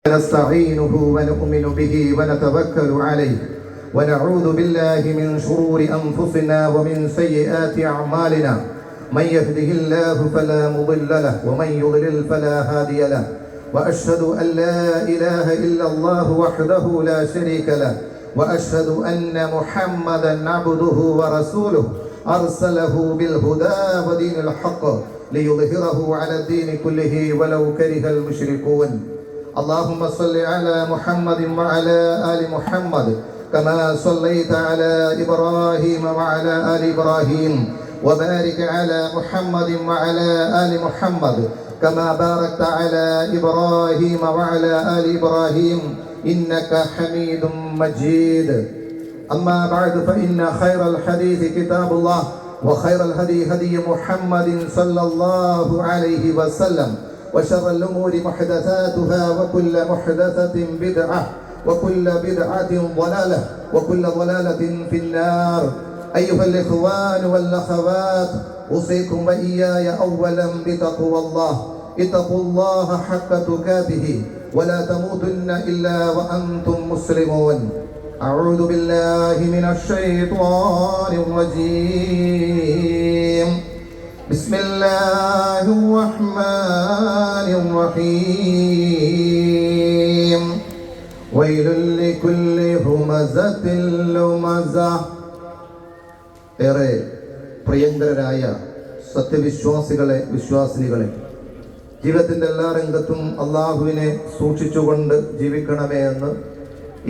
نستعينه ونؤمن به ونتوكل عليه ونعوذ بالله من شرور أنفسنا ومن سيئات أعمالنا من يهده الله فلا مضل له ومن يضلل فلا هادي له وأشهد أن لا إله إلا الله وحده لا شريك له وأشهد أن محمدا عبده ورسوله أرسله بالهدى ودين الحق ليظهره على الدين كله ولو كره المشركون اللهم صل على محمد وعلى آل محمد كما صليت على إبراهيم وعلى آل إبراهيم وبارك على محمد وعلى آل محمد كما باركت على إبراهيم وعلى آل إبراهيم إنك حميد مجيد أما بعد فإن خير الحديث كتاب الله وخير الهدي هدي محمد صلى الله عليه وسلم وشر الأمور محدثاتها وكل محدثة بدعة وكل بدعة ضلالة وكل ضلالة في النار أيها الإخوان والأخوات أوصيكم وإياي أولا بتقوى الله اتقوا الله حق تقاته ولا تموتن إلا وأنتم مسلمون أعوذ بالله من الشيطان الرجيم بسم الله الرحمن الرحيم ويل لكل همزة لمزة ഏറെ പ്രിയങ്കരായ സത്യവിശ്വാസികളെ വിശ്വാസിനികളെ ജീവിതത്തിൻ്റെ എല്ലാ രംഗത്തും അള്ളാഹുവിനെ സൂക്ഷിച്ചുകൊണ്ട് ജീവിക്കണമേ എന്ന്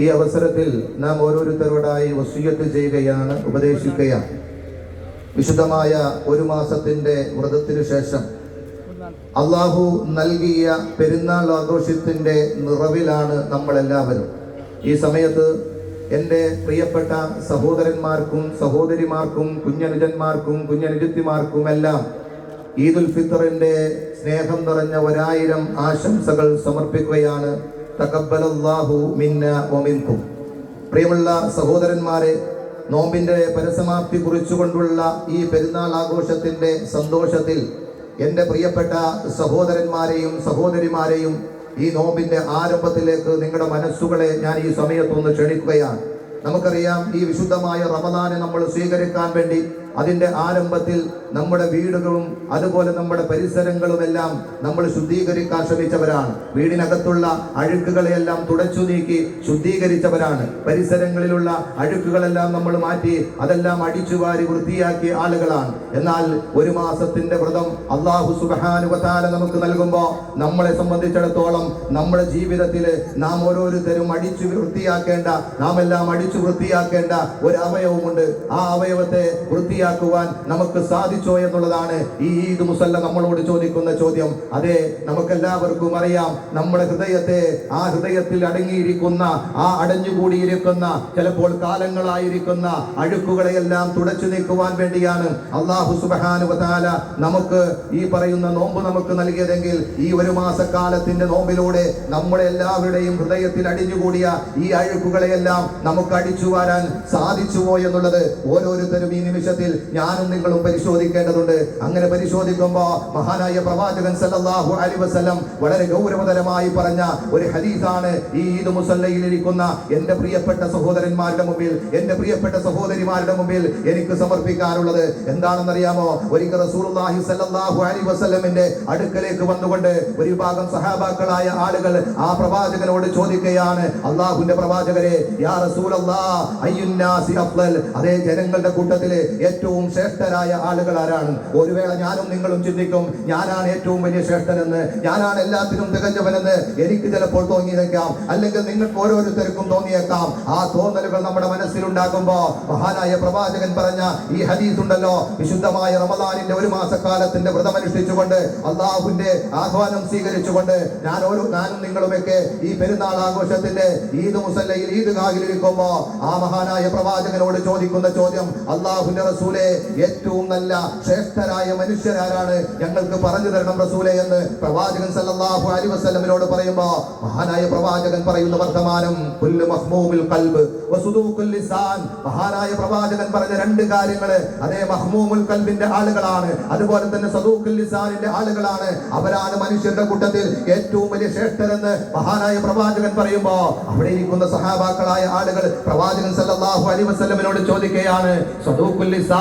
ഈ അവസരത്തിൽ നാം ഓരോരുത്തരോടായി വസിയ്യത്ത് ചെയ്യുകയാണ്, ഉപദേശിക്കുകയാണ്. വിശുദ്ധമായ ഒരു മാസത്തിന്റെ വ്രതത്തിനു ശേഷം അള്ളാഹു നൽകിയ പെരുന്നാൾ ആഘോഷത്തിന്റെ നിറവിലാണ് നമ്മളെല്ലാവരും. ഈ സമയത്ത് എൻ്റെ പ്രിയപ്പെട്ട സഹോദരന്മാർക്കും സഹോദരിമാർക്കും കുഞ്ഞനുജന്മാർക്കും കുഞ്ഞനുജത്തിമാർക്കും എല്ലാം ഈദുൽ ഫിത്തറിന്റെ സ്നേഹം നിറഞ്ഞ 1000 ആശംസകൾ സമർപ്പിക്കുകയാണ്. തഖബ്ബലല്ലാഹു മിന്നാ വമിൻകും. പ്രിയമുള്ള സഹോദരന്മാരെ, നോമ്പിന്റെ പരസമാപ്തി കുറിച്ചുകൊണ്ടുള്ള ഈ പെരുന്നാൾ ആഘോഷത്തിന്റെ സന്തോഷത്തിൽ എൻ്റെ പ്രിയപ്പെട്ട സഹോദരന്മാരെയും സഹോദരിമാരെയും ഈ നോമ്പിന്റെ ആരംഭത്തിലേക്ക് നിങ്ങളുടെ മനസ്സുകളെ ഞാൻ ഈ സമയത്തൊന്ന് ക്ഷണിക്കുകയാണ്. നമുക്കറിയാം, ഈ വിശുദ്ധമായ റമദാനെ നമ്മൾ സ്വീകരിക്കാൻ വേണ്ടി അതിൻ്റെ ആരംഭത്തിൽ നമ്മുടെ വീടുകളും അതുപോലെ നമ്മുടെ പരിസരങ്ങളുമെല്ലാം നമ്മൾ ശുദ്ധീകരിക്കാൻ ശ്രമിച്ചവരാണ്. വീടിനകത്തുള്ള അഴുക്കുകളെയെല്ലാം തുടച്ചു നീക്കി ശുദ്ധീകരിച്ചവരാണ്. പരിസരങ്ങളിലുള്ള അഴുക്കുകളെല്ലാം നമ്മൾ മാറ്റി അതെല്ലാം അടിച്ചുവാരി വൃത്തിയാക്കിയ ആളുകളാണ്. എന്നാൽ ഒരു മാസത്തിന്റെ വ്രതം അല്ലാഹു സുബ്ഹാനഹു വ തആല നമുക്ക് നൽകുമ്പോൾ നമ്മളെ സംബന്ധിച്ചിടത്തോളം നമ്മുടെ ജീവിതത്തിൽ നാം ഓരോരുത്തരും അടിച്ചു വൃത്തിയാക്കേണ്ട, നാം എല്ലാം അടിച്ചു വൃത്തിയാക്കേണ്ട ഒരു അവയവമുണ്ട്. ആ അവയവത്തെ വൃത്തിയാക്കുവാൻ നമുക്ക് സാധിച്ചോ എന്നുള്ളതാണ് ഈ ഈദ് മുസല്ല നമ്മളോട് ചോദിക്കുന്ന ചോദ്യം. അതെ, നമുക്കെല്ലാവർക്കും അറിയാം, നമ്മുടെ ഹൃദയത്തെ, ആ ഹൃദയത്തിൽ അടങ്ങിയിരിക്കുന്ന, ആ അടഞ്ഞുകൂടിയിരിക്കുന്ന, ചിലപ്പോൾ കാലങ്ങളായിരിക്കുന്ന അഴുക്കുകളെയെല്ലാം തുടച്ചു നീക്കുവാൻ വേണ്ടിയാണ് അല്ലാഹു സുബ്ഹാനഹു വ തആല നമുക്ക് ഈ പറയുന്ന നോമ്പ് നമുക്ക് നൽകിയതെങ്കിൽ ഈ ഒരു മാസക്കാലത്തിന്റെ നോമ്പിലൂടെ നമ്മുടെ എല്ലാവരുടെയും ഹൃദയത്തിൽ അടിഞ്ഞുകൂടിയ ഈ അഴുക്കുകളെയെല്ലാം നമുക്ക് അടിച്ചു വാരാൻ സാധിച്ചുവോ എന്നുള്ളത് ഓരോരുത്തരും ഈ നിമിഷത്തിൽ ഞാനും നിങ്ങളും പരിശോധിക്കേണ്ടതുണ്ട്. അങ്ങനെ പരിശോധിക്കുമ്പോൾ മഹാനായ പ്രവാചകൻ സല്ലല്ലാഹു അലൈഹി വസല്ലം വളരെ ഗൗരവതരമായി പറഞ്ഞ ഒരു ഹദീസാണ് ഈ ഈദ് മുസല്ലയിൽ ഇരിക്കുന്ന എൻ്റെ പ്രിയപ്പെട്ട സഹോദരന്മാരുടെ മുമ്പിൽ, എൻ്റെ പ്രിയപ്പെട്ട സഹോദരിമാരുടെ മുമ്പിൽ എനിക്ക് സമർപ്പിക്കാനുള്ളത്. എന്താണെന്നറിയാമോ? ഒരിക്കൽ റസൂലുള്ളാഹി സല്ലല്ലാഹു അലൈഹി വസല്ലമിന്റെ അടുക്കലേക്ക് വന്നുകൊണ്ട് ഒരു വിഭാഗം സഹാബാക്കളായ ആളുകൾ ആ പ്രവാചകനോട് ചോദിക്കുകയാണ്, അല്ലാഹുവിന്റെ പ്രവാചകരെ, യാ റസൂലല്ലാഹ് അയ്യുന്നാസി അഫ്ളൽ, അതേ ജനങ്ങളുടെ കൂട്ടത്തിൽ ഏറ്റവും ശ്രേഷ്ഠരായ ആളുകൾ ആരാണ്? ഒരു വേള ഞാനും നിങ്ങളും ചിന്തിക്കും, ഞാനാണ് ഏറ്റവും വലിയ ശ്രേഷ്ഠനെന്ന്, ഞാനാണ് എല്ലാത്തിനും തികഞ്ഞവനെന്ന് എനിക്ക് ചിലപ്പോൾ തോന്നിയേക്കാം, അല്ലെങ്കിൽ നിങ്ങൾക്ക് ഓരോരുത്തർക്കും തോന്നിയേക്കാം. ആ തോന്നലുകൾ നമ്മുടെ മനസ്സിലുണ്ടാകുമ്പോ മഹാനായ പ്രവാചകൻ പറഞ്ഞ ഈ ഹദീസ് ഉണ്ടല്ലോ, വിശുദ്ധമായ റമദാനിന്റെ ഒരു മാസക്കാലത്തിന്റെ വ്രതമനുഷ്ഠിച്ചുകൊണ്ട് അള്ളാഹുവിന്റെ ആഹ്വാനം സ്വീകരിച്ചുകൊണ്ട് ഞാനും നിങ്ങളുമൊക്കെ ഈ പെരുന്നാൾ ആഘോഷത്തിന്റെ ഈദ് മുസല്ലയിൽ ഈദ്ഗാഹിൽ ഇരിക്കുമ്പോ ആ മഹാനായ പ്രവാചകനോട് ചോദിക്കുന്ന ചോദ്യം, അള്ളാഹുവിന്റെ റസൂൽ റസൂലേ, ഏറ്റവും നല്ല ശ്രേഷ്ഠരായ മനുഷ്യരാരാണ്, ഞങ്ങൾക്ക് പറഞ്ഞു തരണം റസൂലേ എന്ന് പ്രവാചകൻ സല്ലല്ലാഹു അലൈഹി വസല്ലമിനോട് പറയുമ്പോ മഹാനായ പ്രവാചകൻ പറയുന്ന വർത്തമാനം കുല്ലു മഹ്മൂമിൽ ഖൽബ് വസുദൂഖുൽ ലിസാൻ. മഹാനായ പ്രവാചകൻ പറഞ്ഞ രണ്ട് കാര്യങ്ങള് അതേ മഹ്മൂമുൽ ഖൽബിന്റെ ആളുകളാണ്, അതുപോലെ തന്നെ സദൂഖുൽ ലിസാനിന്റെ ആളുകളാണ്. അവരാണ് മനുഷ്യരുടെ കൂട്ടത്തിൽ ഏറ്റവും വലിയ ശ്രേഷ്ഠരെന്ന് മഹാനായ പ്രവാചകൻ പറയുമ്പോ അവിടെ ഇരിക്കുന്ന സഹാബാക്കളായ ആളുകൾ പ്രവാചകൻ സല്ലല്ലാഹു അലൈഹി വസല്ലമിനോട് ചോദിക്കുകയാണ്, സദൂഖുൽ ലിസാൻ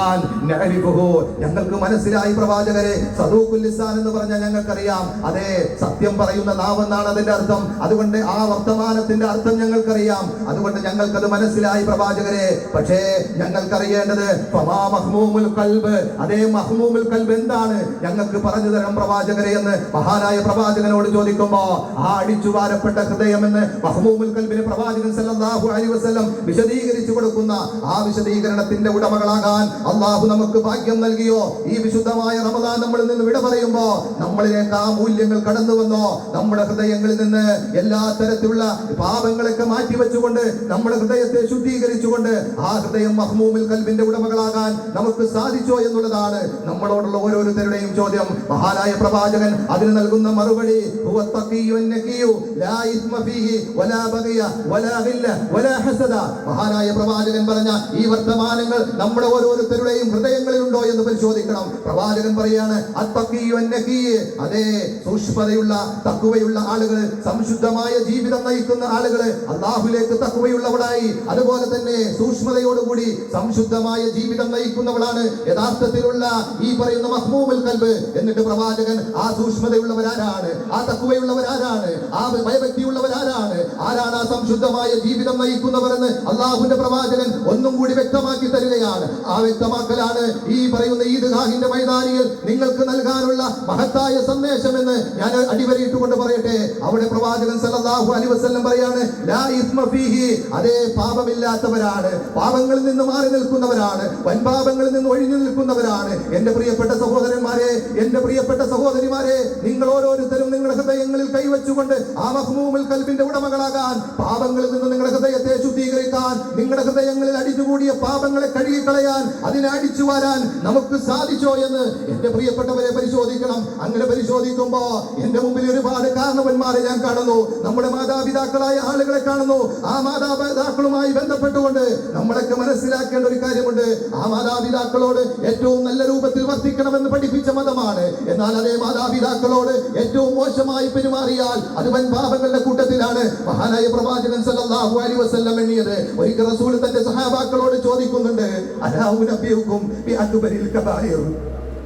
നഅരിഫുഹു, ഞങ്ങൾക്ക് മനസ്സിലായി പ്രവാചകരെ, സദൂഖുൽ ലിസാൻ എന്ന് പറഞ്ഞാൽ ഞങ്ങൾക്കറിയാം, അതേ സത്യം പറയുന്ന നാവെന്നാണ് അതിന്റെ അർത്ഥം. അതുകൊണ്ട് ആ വർത്തമാനത്തിന്റെ അർത്ഥം ഞങ്ങൾക്കറിയാം, അതുകൊണ്ട് ഞങ്ങൾക്കത് മനസ്സിലായി പ്രവാചകരെ. പക്ഷേ ഞങ്ങൾക്കറിയേണ്ടത് ഫമാ മഹ്മൂമുൽ ഖൽബ്, അതേ മഹ്മൂമുൽ ഖൽബ് എന്താണ്, ഞങ്ങൾക്ക് പറഞ്ഞു തരണം പ്രവാചകരെ എന്ന് മഹാനായ പ്രവാചകനോട് ചോദിക്കുമ്പോ ആ അടിച്ചു വാരപ്പെട്ട ഹൃദയം എന്ന് മഹ്മൂമുൽ ഖൽബിനെ പ്രവാചകൻ സല്ലല്ലാഹു അലൈഹി വസല്ലം വിശദീകരിച്ചു കൊടുക്കുന്ന ആ വിശദീകരണത്തിന്റെ ഉടമകളാകാൻ അള്ളാഹു നമുക്ക് ഭാഗ്യം നൽകിയോ. ഈ വിശുദ്ധമായ റമദാൻ നമ്മളിൽ നിന്ന് വിട പറയുമ്പോ നമ്മളിലേക്ക് ആ മൂല്യങ്ങൾ കടന്നു വന്നോ. നമ്മുടെ ഹൃദയങ്ങളിൽ നിന്ന് എല്ലാ തരത്തിലുള്ള പാപങ്ങളൊക്കെ മാറ്റിവെച്ചുകൊണ്ട് നമ്മുടെ ഹൃദയത്തെ ശുദ്ധീകരിച്ചുകൊണ്ട് ആ ഹൃദയം മഹ്മൂമുൽ ഖൽബിന്റെ ഉടമകളാകാൻ നമുക്ക് സാധിച്ചോ എന്നുള്ളതാണ് നമ്മളോടുള്ള ഓരോരുത്തരുടെയും ചോദ്യം. മഹാനായ പ്രവാചകൻ അതിന് നൽകുന്ന മറുപടി ഹുവ തഖിയ്യു നഖിയ്യു ലാ ഇസ്മ ഫീഹി വലാ ബഗിയ വലാ ഗില്ല വലാ ഹസദ. മഹാനായ പ്രവാചകൻ പറഞ്ഞ ഈ വർത്തമാനങ്ങൾ നമ്മുടെ ഓരോരുത്തരുടെയും ഹൃദയങ്ങളിൽ ഉണ്ടോ എന്ന് പരിശോധിക്കണം. പ്രവാചകൻ പറയാണ് അത്തഖിയ്യു നഖിയ്യ്, അതേ സൂക്ഷ്മതയുള്ള തഖ്വയുള്ള ആളുകൾ, സംശുദ്ധമായ ജീവിതം നയിക്കുന്ന ആളുകൾ, അല്ലാഹുവിലേക്ക് തഖ്വയുള്ളവരായി അതുപോലെ തന്നെ സൂക്ഷ്മതയോടുകൂടി സംശുദ്ധമായ ജീവിതം നയിക്കുന്നവളാണ് യഥാർത്ഥത്തിലുള്ള ഈ പറയുന്ന മഹ്മൂമുൽ ഖൽബ്. എന്നിട്ട് പ്രവാചകൻ ആ സൂക്ഷ്മതയുള്ളവരാരാണ്, ആ തഖ്വയുള്ളവരാരാണ്, ആ ഭയഭക്തിയുള്ളവരാരാണ്, ആരാണ് ആ സംശുദ്ധമായ ജീവിതം നയിക്കുന്നവർ എന്ന് അല്ലാഹുവിന്റെ പ്രവാചകൻ ഒന്നും കൂടി വ്യക്തമാക്കി തരികയാണ്. ആ വ്യക്തമാക്കലാണ് ഈ പറയുന്ന ഈദ്ഗാഹിന്റെ മൈതാനിയിൽ നിങ്ങൾക്ക് നൽകാനുള്ള മഹത്തായ സന്ദേശം എന്ന് ഞാൻ അടിവരയിട്ടുകൊണ്ട് പറയട്ടെ. അവിടെ പ്രവാചകൻ സല്ലല്ലാഹു അലൈഹി വസല്ലം പറയാണ് ലാ ഇസ്മ ഫീഹി, അതേ പാപമില്ലാത്തവരാണ്, പാപങ്ങളിൽ നിന്ന് മാറി നിൽക്കുന്നവരാണ്, വൻപാപങ്ങളിൽ നിന്ന് ഒഴിഞ്ഞു നിൽക്കുന്നവരാണ്. എന്റെ പ്രിയപ്പെട്ട സഹോദരന്മാരെ, എന്റെ പ്രിയപ്പെട്ട സഹോദരിമാരെ, നിങ്ങൾ ഓരോരുത്തരും നിങ്ങളുടെ ഹൃദയങ്ങളിൽ കൈവച്ചുകൊണ്ട് ആ മഹ്മൂമുൽ ഖൽബിന്റെ ഉടമകളാകാൻ, പാപങ്ങളിൽ നിന്ന് നിങ്ങളുടെ ഹൃദയത്തെ ശുദ്ധീകരിക്കാൻ, നിങ്ങളുടെ ഹൃദയങ്ങളിൽ അടിഞ്ഞുകൂടിയ പാപങ്ങളെ കഴുകിക്കളയാൻ, അതിനെ അടിച്ചു വാരാൻ നമുക്ക് സാധിച്ചോ എന്ന് എന്റെ പ്രിയപ്പെട്ടവരെ പരിശോധിക്കണം. അങ്ങനെ പരിശോധിക്കുമ്പോ എന്റെ മുമ്പിൽ ഒരുപാട് കാരണവന്മാരെ ഞാൻ കാണുന്നു, നമ്മുടെ മാതാപിതാക്കളായ ആളുകളെ കാണുന്നു. ആ മാതാപിതാക്കളുമായി ബന്ധപ്പെട്ടുകൊണ്ട് നമ്മളൊക്കെ മനസ്സിലാക്കേണ്ട ഒരു കാര്യമുണ്ട്. ആ മാതാപിതാക്കളോട് ഏറ്റവും നല്ല രൂപത്തിൽ വർത്തിക്കണമെന്ന് പഠിപ്പിച്ച മതമാണ്. എന്നാൽ അതേ മാതാപിതാക്കളോട് ഏറ്റവും മോശമായി പെരുമാറിയാൽ അത് വൻ പാപങ്ങളുടെ കൂട്ടത്തിലാണ് മഹാനായ പ്രവാചകൻ സല്ലല്ലാഹു അലൈഹി വസല്ലം എണ്ണിയത്. ഒരിക്കൽ റസൂൽ തന്റെ സഹാബാക്കളോട് ചോദിക്കുന്നുണ്ട്, അലാ ഉനബ്ബിഉകും ബിഅക്ബരിൽ കബായിർ,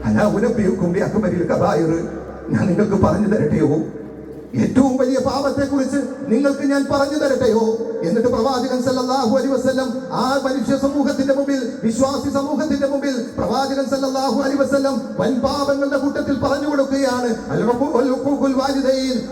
അലാ ഉനബ്ബിഉകും ബിഅക്ബരിൽ കബായിർ, ഞാൻ നിങ്ങൾക്ക് പറഞ്ഞു തരട്ടെയോ, ഏറ്റവും വലിയ പാപത്തെ കുറിച്ച് നിങ്ങൾക്ക് ഞാൻ പറഞ്ഞു തരട്ടെയോ? എന്നിട്ട് പ്രവാചകൻ സല്ലല്ലാഹു അലൈഹി വസല്ലം ആ മനുഷ്യ സമൂഹത്തിന്റെ മുമ്പിൽ, വിശ്വാസി സമൂഹത്തിന്റെ മുമ്പിൽ പ്രവാചകൻ സല്ലല്ലാഹു അലൈഹി വസല്ലം വൻ പാപങ്ങളുടെ കൂട്ടത്തിൽ പറഞ്ഞു കൊടുക്കുകയാണ്.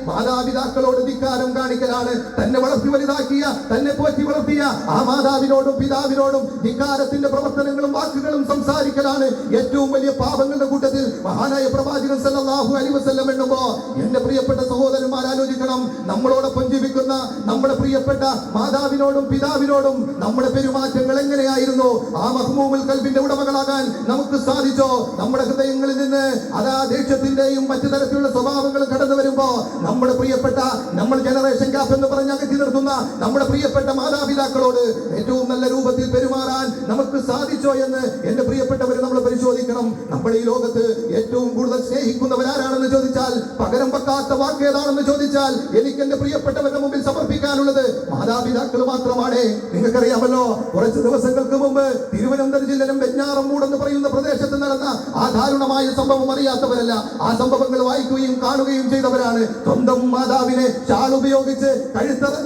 മാതാപിതാക്കളോട് ധിക്കാരം കാണിക്കലാണ്. തന്നെ വളർത്തി വലുതാക്കിയ, തന്നെ പോറ്റി വളർത്തിയ ആ മാതാവിനോടും പിതാവിനോടും ധിക്കാരത്തിന്റെ പ്രവർത്തനങ്ങളും വാക്കുകളും സംസാരിക്കലാണ് ഏറ്റവും വലിയ പാപങ്ങളുടെ കൂട്ടത്തിൽ മഹാനായ പ്രവാചകൻ സല്ലല്ലാഹു അലൈഹി വസല്ലം എണ്ണുമ്പോ എന്റെ പ്രിയപ്പെട്ട സഹോദരന്മാർ ആലോചിക്കണം, നമ്മളോടൊപ്പം ജീവിക്കുന്ന നമ്മുടെ പ്രിയപ്പെട്ട മാതാവിനോടും പിതാവിനോടും നമ്മുടെ പെരുമാറ്റങ്ങൾ എങ്ങനെയായിരുന്നു? ആ മഹ്മൂമുൽ ഖൽബിന്റെ ഉടമകളാകാൻ നമുക്ക് സാധിച്ചോ? നമ്മുടെ ഹൃദയങ്ങളിൽ നിന്ന് അതാ ദേഷ്യത്തിന്റെയും മറ്റു തരത്തിലുള്ള സ്വഭാവങ്ങൾ കടന്നു വരുമ്പോ നമ്മുടെ പ്രിയപ്പെട്ട, നമ്മൾ ജനറേഷൻ ഗ്യാപ്പ് എന്ന് പറഞ്ഞ് അകറ്റി നിർത്തുന്ന നമ്മുടെ പ്രിയപ്പെട്ട മാതാപിതാക്കളോട് ഏറ്റവും നല്ല രൂപത്തിൽ പെരുമാറാൻ നമുക്ക് സാധിച്ചോ എന്ന് എന്റെ പ്രിയപ്പെട്ടവരെ നമ്മൾ പരിശോധിക്കണം. നമ്മൾ ഈ ലോകത്ത് ഏറ്റവും കൂടുതൽ സ്നേഹിക്കുന്നവരാരാണെന്ന് ചോദിച്ചാൽ, പകരം വെക്കാത്ത വാക്ക് ഏതാണെന്ന് ചോദിച്ചാൽ, എനിക്ക് എന്റെ പ്രിയപ്പെട്ടവരുടെ മുമ്പിൽ സമർപ്പിക്കാനുള്ളത് മാതാപിതാക്കൾ മാത്രമാണ്. നിങ്ങൾക്കറിയാമല്ലോ, കുറച്ച് ദിവസങ്ങൾക്ക് മുമ്പ് തിരുവനന്തപുരം ജില്ലയിലും വെഞ്ഞാറമൂട് എന്ന് പറയുന്ന പ്രദേശത്ത് നടന്ന ആ ദാരുണമായ സംഭവം അറിയാത്തവരല്ല. ആ സംഭവങ്ങൾ വായിക്കുകയും കാണുകയും ചെയ്തവരാണ്. സ്വന്തം മാതാവിനെ ഷാൾ ഉപയോഗിച്ച്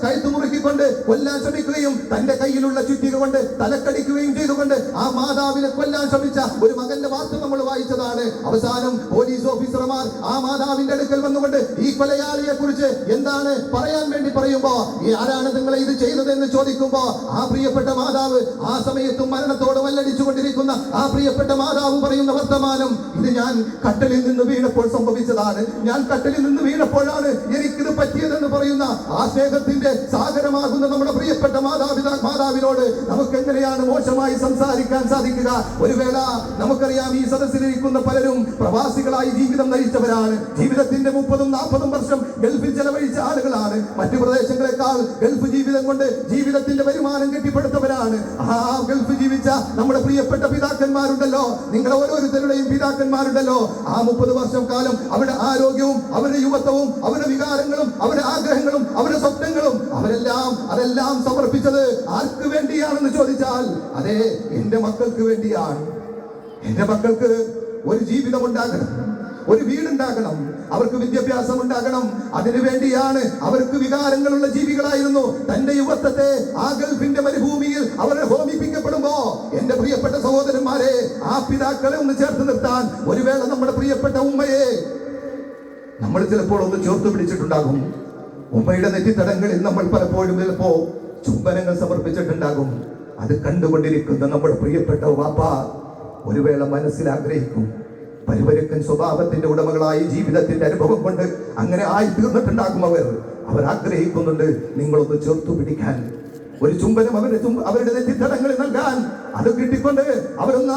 കഴുത്ത് മുറുക്കിക്കൊണ്ട് കൊല്ലാൻ ശ്രമിക്കുകയും തന്റെ കയ്യിലുള്ള ചുറ്റിക കൊണ്ട് തലക്കടിക്കുകയും ചെയ്തുകൊണ്ട് ആ മാതാവിനെ കൊല്ലാൻ ശ്രമിച്ച ഒരു മകന്റെ വാർത്ത നമ്മൾ വായിച്ചതാണ്. അവസാനം പോലീസ് ഓഫീസർമാർ ആ മാതാവിന്റെ അടുക്കൽ വന്നുകൊണ്ട് ഈ കൊലയാളിയെ കുറിച്ച് എന്താണ് പറയാൻ വേണ്ടി പറയുമ്പോ ഈ ആരാണ് നിങ്ങളെ ഇത് ചെയ്തതെന്ന് ചോദിക്കുമ്പോ ആ പ്രിയപ്പെട്ട മാതാവ് ആ സമയത്തും മരണത്തോട് വല്ലടിച്ചു കൊണ്ടിരിക്കുന്ന ആ പ്രിയപ്പെട്ട മാതാവ് പറയുന്ന വർത്തമാനം, ഇത് ഞാൻ കട്ടലിൽ നിന്ന് വീണപ്പോൾ സംഭവിച്ചതാണ്, ഞാൻ കട്ടലിൽ നിന്ന് വീണപ്പോഴാണ് എനിക്കിത് പറ്റിയതെന്ന് പറയുന്ന ആ സ്നേഹത്തിന്റെ സാഗരമാകുന്ന നമ്മുടെ പ്രിയപ്പെട്ട മാതാവിനോട് നമുക്ക് എങ്ങനെയാണ് മോശമായി സംസാരിക്കാൻ സാധിക്കുക? ഒരു വേള നമുക്കറിയാം, ഈ സദസ്സിലിരിക്കുന്ന പലരും പ്രവാസികളായി ജീവിതം നയിച്ചവരാണ്. ജീവിതത്തിന്റെ 30-40 വർഷം ഗൾഫിൽ ചെലവഴിച്ച ആളുകളാണ്. മറ്റു പ്രദേശങ്ങളെക്കാൾ ഗൾഫ് ജീവിതം കൊണ്ട് ജീവിതത്തിന്റെ വരുമാനം കെട്ടിപ്പടുത്തവരാണ്. ആ ഗൾഫ് ജീവിച്ച നമ്മുടെ പ്രിയപ്പെട്ട പിതാക്കന്മാരുണ്ടല്ലോ, നിങ്ങളുടെ ഓരോരുത്തരുടെയും പിതാക്കന്മാരുണ്ടല്ലോ, ആ 30 വർഷം കാലം അവരുടെ ആരോഗ്യവും അവരുടെ യുവത്വവും അവരുടെ വികാരങ്ങളും അവരുടെ ആഗ്രഹങ്ങളും അവരുടെ സ്വപ്നങ്ങളും അതെല്ലാം സമർപ്പിച്ചത് ആർക്ക് വേണ്ടിയാണെന്ന് ചോദിച്ചാൽ, അതെ, എന്റെ മക്കൾക്ക് വേണ്ടിയാണ്. എന്റെ മക്കൾക്ക് ഒരു ജീവിതം ഉണ്ടാകണം, ഒരു വീടുണ്ടാകണം, അവർക്ക് വിദ്യാഭ്യാസം ഉണ്ടാകണം. അതിനു വേണ്ടിയാണ്. അവർക്ക് വികാരങ്ങളുള്ള ജീവികളായിരുന്നു. തന്റെ യുവത്വത്തെ ആ ഗൾഫിന്റെ മരുഭൂമിയിൽ അവർ ഹോമിപ്പിക്കപ്പെടുമ്പോ, എന്റെ പ്രിയപ്പെട്ട സഹോദരന്മാരെ, ആ പിതാക്കളെ ഒന്ന് ചേർത്ത് നിർത്താൻ ഒരു വേള നമ്മുടെ പ്രിയപ്പെട്ട ഉമ്മയെ നമ്മൾ ചിലപ്പോൾ ഒന്ന് ചേർത്ത് പിടിച്ചിട്ടുണ്ടാകും. ഉമ്മയുടെ നെറ്റിത്തടങ്ങളിൽ നമ്മൾ പലപ്പോഴും ചിലപ്പോ ചുംബനങ്ങൾ സമർപ്പിച്ചിട്ടുണ്ടാകും. അത് കണ്ടുകൊണ്ടിരിക്കുന്ന നമ്മുടെ പ്രിയപ്പെട്ട വാപ്പ ഒരു വേള മനസ്സിലാഗ്രഹിക്കും. പരിപരുക്കൻ സ്വഭാവത്തിന്റെ ഉടമകളായി ജീവിതത്തിന്റെ അനുഭവം കൊണ്ട് അങ്ങനെ ആയി തീർന്നിട്ടുണ്ടാകും. അവർ ആഗ്രഹിക്കുന്നുണ്ട് നിങ്ങളൊന്ന് ചേർത്തു പിടിക്കാൻ, ഒരു ചുംബനം അവരുടെ നെറ്റിത്തടങ്ങളിൽ നൽകാൻ, അത് കിട്ടിക്കൊണ്ട് അവരൊന്ന്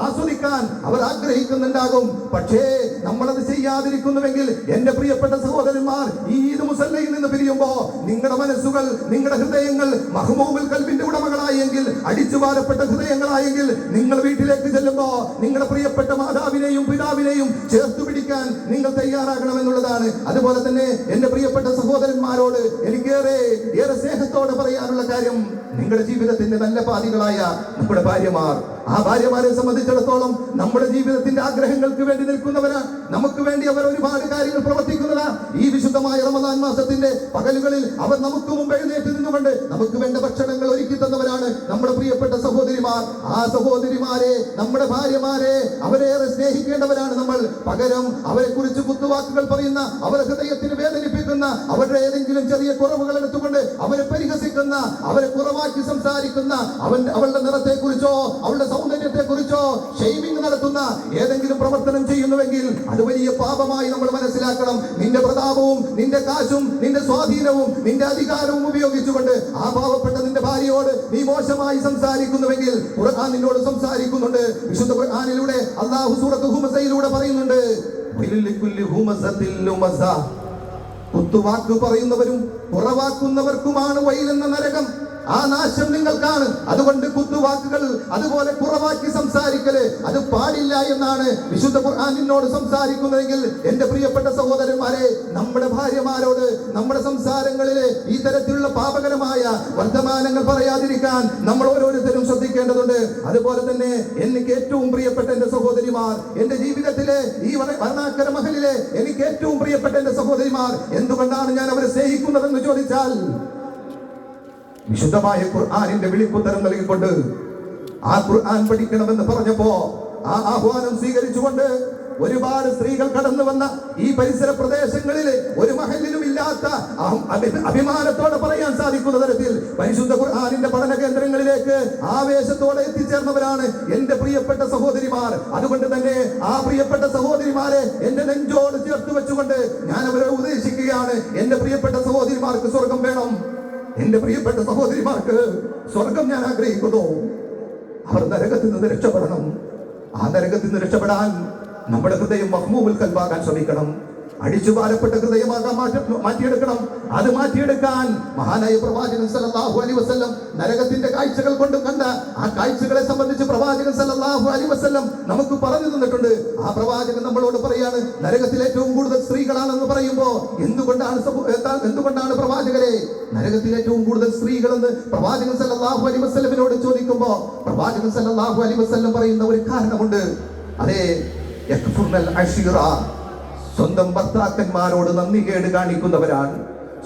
ആസ്വദിക്കാൻ അവർ ആഗ്രഹിക്കുന്നുണ്ടാകും. പക്ഷേ നമ്മളത് ചെയ്യാതിരിക്കുന്നുവെങ്കിൽ, എന്റെ പ്രിയപ്പെട്ട സഹോദരന്മാർ, ഈ ഈദ് മുസല്ലയിൽ നിന്ന് പിരിയുമ്പോ നിങ്ങളുടെ മനസ്സുകൾ, നിങ്ങളുടെ ഹൃദയങ്ങൾ മഹ്മൂമുൽ ഖൽബിന്റെ ഉടമകളായെങ്കിൽ, അടിച്ചു വാരപ്പെട്ട ഹൃദയങ്ങളായെങ്കിൽ, നിങ്ങൾ വീട്ടിലേക്ക് ചെല്ലുമ്പോ നിങ്ങളുടെ പ്രിയപ്പെട്ട മാതാവിനെയും പിതാവിനെയും ചേർത്തു പിടിക്കാൻ നിങ്ങൾ തയ്യാറാകണമെന്നുള്ളതാണ്. അതുപോലെ തന്നെ എന്റെ പ്രിയപ്പെട്ട സഹോദരന്മാരോട് എനിക്ക് ഏറെ സ്നേഹത്തോടെ പറയാനുള്ള കാര്യം, നിങ്ങളുടെ ജീവിതത്തിന്റെ നല്ല പാതികളായ നമ്മുടെ ഭാര്യമാർ, ആ ഭാര്യമാരെ സംബന്ധിച്ചിടത്തോളം നമ്മുടെ ജീവിതത്തിന്റെ ആഗ്രഹങ്ങൾക്ക് വേണ്ടി നിൽക്കുന്നവരാ. നമുക്ക് വേണ്ടി അവർ ഒരുപാട് കാര്യങ്ങൾ പ്രവർത്തിക്കുന്നതാ. ഈ വിശുദ്ധമായ റമദാൻ മാസത്തിന്റെ പകലുകളിൽ അവർ നമുക്ക് മുമ്പ് എഴുന്നേറ്റ് നിന്നുകൊണ്ട് നമുക്ക് വേണ്ട ഭക്ഷണങ്ങൾ ഒരുക്കി തന്നവരാണ് നമ്മുടെ പ്രിയപ്പെട്ട സഹോദരിമാർ. ആ സഹോദരിമാരെ, നമ്മുടെ ഭാര്യമാരെ, അവരേറെ സ്നേഹിക്കേണ്ടവരാണ് നമ്മൾ. പകരം അവരെ കുറിച്ച് കുത്തുവാക്കുകൾ പറയുന്ന, അവരെ ഹൃദയത്തിന് വേദനിപ്പിക്കുന്ന, അവരുടെ ഏതെങ്കിലും ചെറിയ കുറവുകൾ എടുത്തുകൊണ്ട് അവരെ പരിഹസിക്കുന്ന, അവരെ കുറവാക്കി സംസാരിക്കുന്ന, അവളുടെ നിറത്തെ കുറിച്ചോ അവളുടെ സൗന്ദര്യത്തെ കുറിച്ചോ ഷെയ്മിംഗ് നടത്തുന്ന ഏതെങ്കിലും പ്രവർത്തനം ചെയ്യുന്നുവെങ്കിൽ അത് വലിയ പാപമായി നമ്മൾ മനസ്സിലാക്കണം. നിന്റെ പ്രതാപവും നിന്റെ കാശും നിന്റെ സ്വാധീനവും നിന്റെ അധികാരവും ഉപയോഗിച്ചുകൊണ്ട് ആ പാവപ്പെട്ട നിന്റെ ഭാര്യയോട് നീ മോശമായി സംസാരിക്കുന്നുവെങ്കിൽ ഖുർആൻ നിന്നോട് സംസാരിക്കുന്നുണ്ട്. വിശുദ്ധ ഖുർആനിലൂടെ അല്ലാഹു സൂറത്ത് ഹുമസയിലൂടെ പറയുന്നുണ്ട്, കുത്തുവാക്ക് പറയുന്നവരും കുറവാക്കുന്നവർക്കുമാണ് വൈലെന്ന നരകം. ആ നാശം നിങ്ങൾക്കാണ്. അതുകൊണ്ട് കുത്തുവാക്കുകൾ, അതുപോലെ കുറവാക്കി സംസാരിക്കല് അത് പാടില്ല എന്നാണ് വിശുദ്ധ ഖുർആൻ നിന്നോട് സംസാരിക്കുന്നതെങ്കിൽ, എന്റെ പ്രിയപ്പെട്ട സഹോദരന്മാരെ, നമ്മുടെ ഭാര്യമാരോട് നമ്മുടെ സംസാരങ്ങളിലെ ഈ തരത്തിലുള്ള പാപകരമായ വർത്തമാനങ്ങൾ പറയാതിരിക്കാൻ നമ്മൾ ഓരോരുത്തരും ശ്രദ്ധിക്കേണ്ടതുണ്ട്. അതുപോലെ തന്നെ എനിക്ക് ഏറ്റവും പ്രിയപ്പെട്ട എന്റെ സഹോദരിമാർ, എന്റെ ജീവിതത്തിലെ ഈ വർണ്ണാക്കര മഹലിലെ എനിക്ക് ഏറ്റവും പ്രിയപ്പെട്ട എന്റെ സഹോദരിമാർ, എന്തുകൊണ്ടാണ് ഞാൻ അവരെ സ്നേഹിക്കുന്നതെന്ന് ചോദിച്ചാൽ, വിശുദ്ധമായ ഖുർആനിന്റെ വിളിക്കുത്തരം നൽകിക്കൊണ്ട് ആ ഖുർആൻ പഠിക്കണമെന്ന് പറഞ്ഞപ്പോ ആ ആഹ്വാനം സ്വീകരിച്ചുകൊണ്ട് ഒരുപാട് സ്ത്രീകൾ കടന്നു വന്ന ഈ പരിസര പ്രദേശങ്ങളിൽ ഒരു മഹലിലും ഇല്ലാത്ത അഭിമാനത്തോടെ പറയാൻ സാധിക്കുന്ന തരത്തിൽ പരിശുദ്ധ ഖുർആനിന്റെ പഠന കേന്ദ്രങ്ങളിലേക്ക് ആവേശത്തോടെ എത്തിച്ചേർന്നവരാണ് എന്റെ പ്രിയപ്പെട്ട സഹോദരിമാർ. അതുകൊണ്ട് തന്നെ ആ പ്രിയപ്പെട്ട സഹോദരിമാരെ എന്റെ നെഞ്ചോട് ചേർത്ത് വെച്ചുകൊണ്ട് ഞാൻ അവരെ ഉപദേശിക്കുകയാണ്. എന്റെ പ്രിയപ്പെട്ട സഹോദരിമാർക്ക് സ്വർഗം വേണം. എന്റെ പ്രിയപ്പെട്ട സഹോദരിമാർക്ക് സ്വർഗം ഞാൻ ആഗ്രഹിക്കുന്നു. അവർ നരകത്തിൽ നിന്ന് രക്ഷപ്പെടണം. ആ നരകത്തിൽ നിന്ന് രക്ഷപ്പെടാൻ നമ്മുടെ ഹൃദയം മഹ്മൂമുൽ ഖൽബാകാൻ ശ്രമിക്കണം. അടിച്ചു വാരപ്പെട്ട ഹൃദയമാകാൻ മാറ്റിയെടുക്കണം. അത് മാറ്റിയെടുക്കാൻ മഹാനായ പ്രവാചകൻ സല്ലല്ലാഹു അലൈഹി വസല്ലം നരകത്തിന്റെ കാഴ്ചകൾ കൊണ്ട് കണ്ട ആ കാഴ്ചകളെ സംബന്ധിച്ച് പ്രവാചകൻ സല്ലല്ലാഹു അലൈഹി വസല്ലം നമുക്ക് പറഞ്ഞു തന്നിട്ടുണ്ട്. ആ പ്രവാചകൻ നമ്മളോട് പറയാണ്, നരകത്തിൽ ഏറ്റവും കൂടുതൽ സ്ത്രീകളാണെന്ന് പറയുമ്പോ എന്തുകൊണ്ടാണ് പ്രവാചകരെ നരകത്തിൽ ഏറ്റവും കൂടുതൽ സ്ത്രീകളെന്ന് പ്രവാചകൻ സല്ലല്ലാഹു അലൈഹി വസല്ലമിനോട് ചോദിക്കുമ്പോ പ്രവാചകൻ സല്ലല്ലാഹു അലൈഹി വസല്ലം പറയുന്ന ഒരു കാരണമുണ്ട്. അതേ, സ്വന്തം ഭർത്താക്കന്മാരോട് നന്ദി കേട് കാണിക്കുന്നവരാണ്.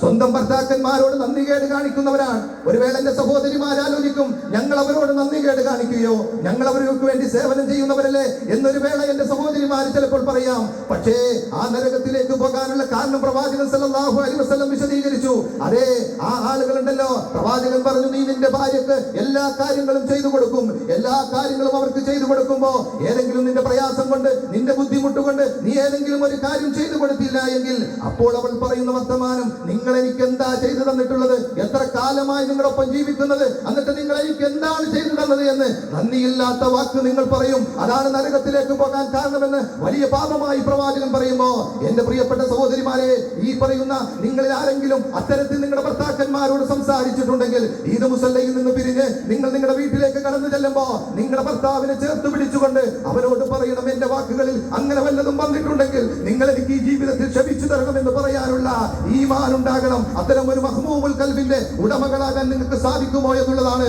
സ്വന്തം ഭർത്താക്കന്മാരോട് നന്ദികേട് കാണിക്കുന്നവരാണ്. ഒരുവേള എന്റെ സഹോദരിമാർ ആലോചിക്കും, ഞങ്ങൾ അവരോട് നന്ദികേട് കാണിക്കുകയോ, ഞങ്ങൾ അവർക്ക് വേണ്ടി സേവനം ചെയ്യുന്നവരല്ലേ എന്നൊരു വേള എന്റെ സഹോദരിമാർ ചിലപ്പോൾ പറയാം. പക്ഷേ ആ നരകത്തിലേക്ക് പോകാനുള്ള കാരണം പ്രവാചകൻ സല്ലല്ലാഹു അലൈഹി വസല്ലം വിശദീകരിച്ചു. അതേ, ആ ആളുകളുണ്ടല്ലോ, പ്രവാചകൻ പറഞ്ഞു, നീ നിന്റെ ഭാര്യക്ക് എല്ലാ കാര്യങ്ങളും ചെയ്തു കൊടുക്കും. എല്ലാ കാര്യങ്ങളും അവർക്ക് ചെയ്തു കൊടുക്കുമ്പോ ഏതെങ്കിലും നിന്റെ പ്രയാസം കൊണ്ട്, നിന്റെ ബുദ്ധിമുട്ട് കൊണ്ട് നീ ഏതെങ്കിലും ഒരു കാര്യം ചെയ്തു കൊടുത്തില്ല എങ്കിൽ അപ്പോൾ അവൾ പറയുന്ന വർത്തമാനം, നിങ്ങൾ എനിക്ക് എന്താ ചെയ്തു തന്നിട്ടുള്ളത്? എത്ര കാലമായി നിങ്ങളൊപ്പം ജീവിക്കുന്നത്, എന്നിട്ട് നിങ്ങൾ എനിക്ക് എന്താണ് ചെയ്തു തന്നത് എന്ന് നന്ദിയില്ലാത്ത വാക്ക് നിങ്ങൾ പറയും. അതാണ് നരകത്തിലേക്ക് പോകാൻ കാരണമെന്ന് വലിയ പാപമായി പ്രവാചകൻ പറയുമ്പോ, എന്റെ പ്രിയപ്പെട്ട സഹോദരിമാരെ, ഈ പറയുന്ന നിങ്ങളിൽ ആരെങ്കിലും അത്തരത്തിൽ നിങ്ങളുടെ ഭർത്താക്കന്മാരോട് സംസാരിച്ചിട്ടുണ്ടെങ്കിൽ, ഈദ് മുസല്ലയിൽ നിന്ന് പിരിഞ്ഞ് നിങ്ങൾ നിങ്ങളുടെ വീട്ടിലേക്ക് കടന്നു ചെല്ലുമ്പോ നിങ്ങളുടെ ഭർത്താവിനെ ചേർത്ത് പിടിച്ചുകൊണ്ട് അവരോട് പറയണം, എന്റെ വാക്കുകളിൽ അങ്ങനെ വല്ലതും വന്നിട്ടുണ്ടെങ്കിൽ നിങ്ങൾ എനിക്ക് ഈ ജീവിതത്തിൽ ക്ഷമിച്ചു തരണമെന്ന് പറയാനുള്ള ഈമാൻ ഉണ്ടാകണം. അത്തരം ഒരു മഹ്മൂമുൽ ഖൽബിന്റെ ഉടമകളാകാൻ നിങ്ങൾക്ക് സാധിക്കുമോ എന്നുള്ളതാണ്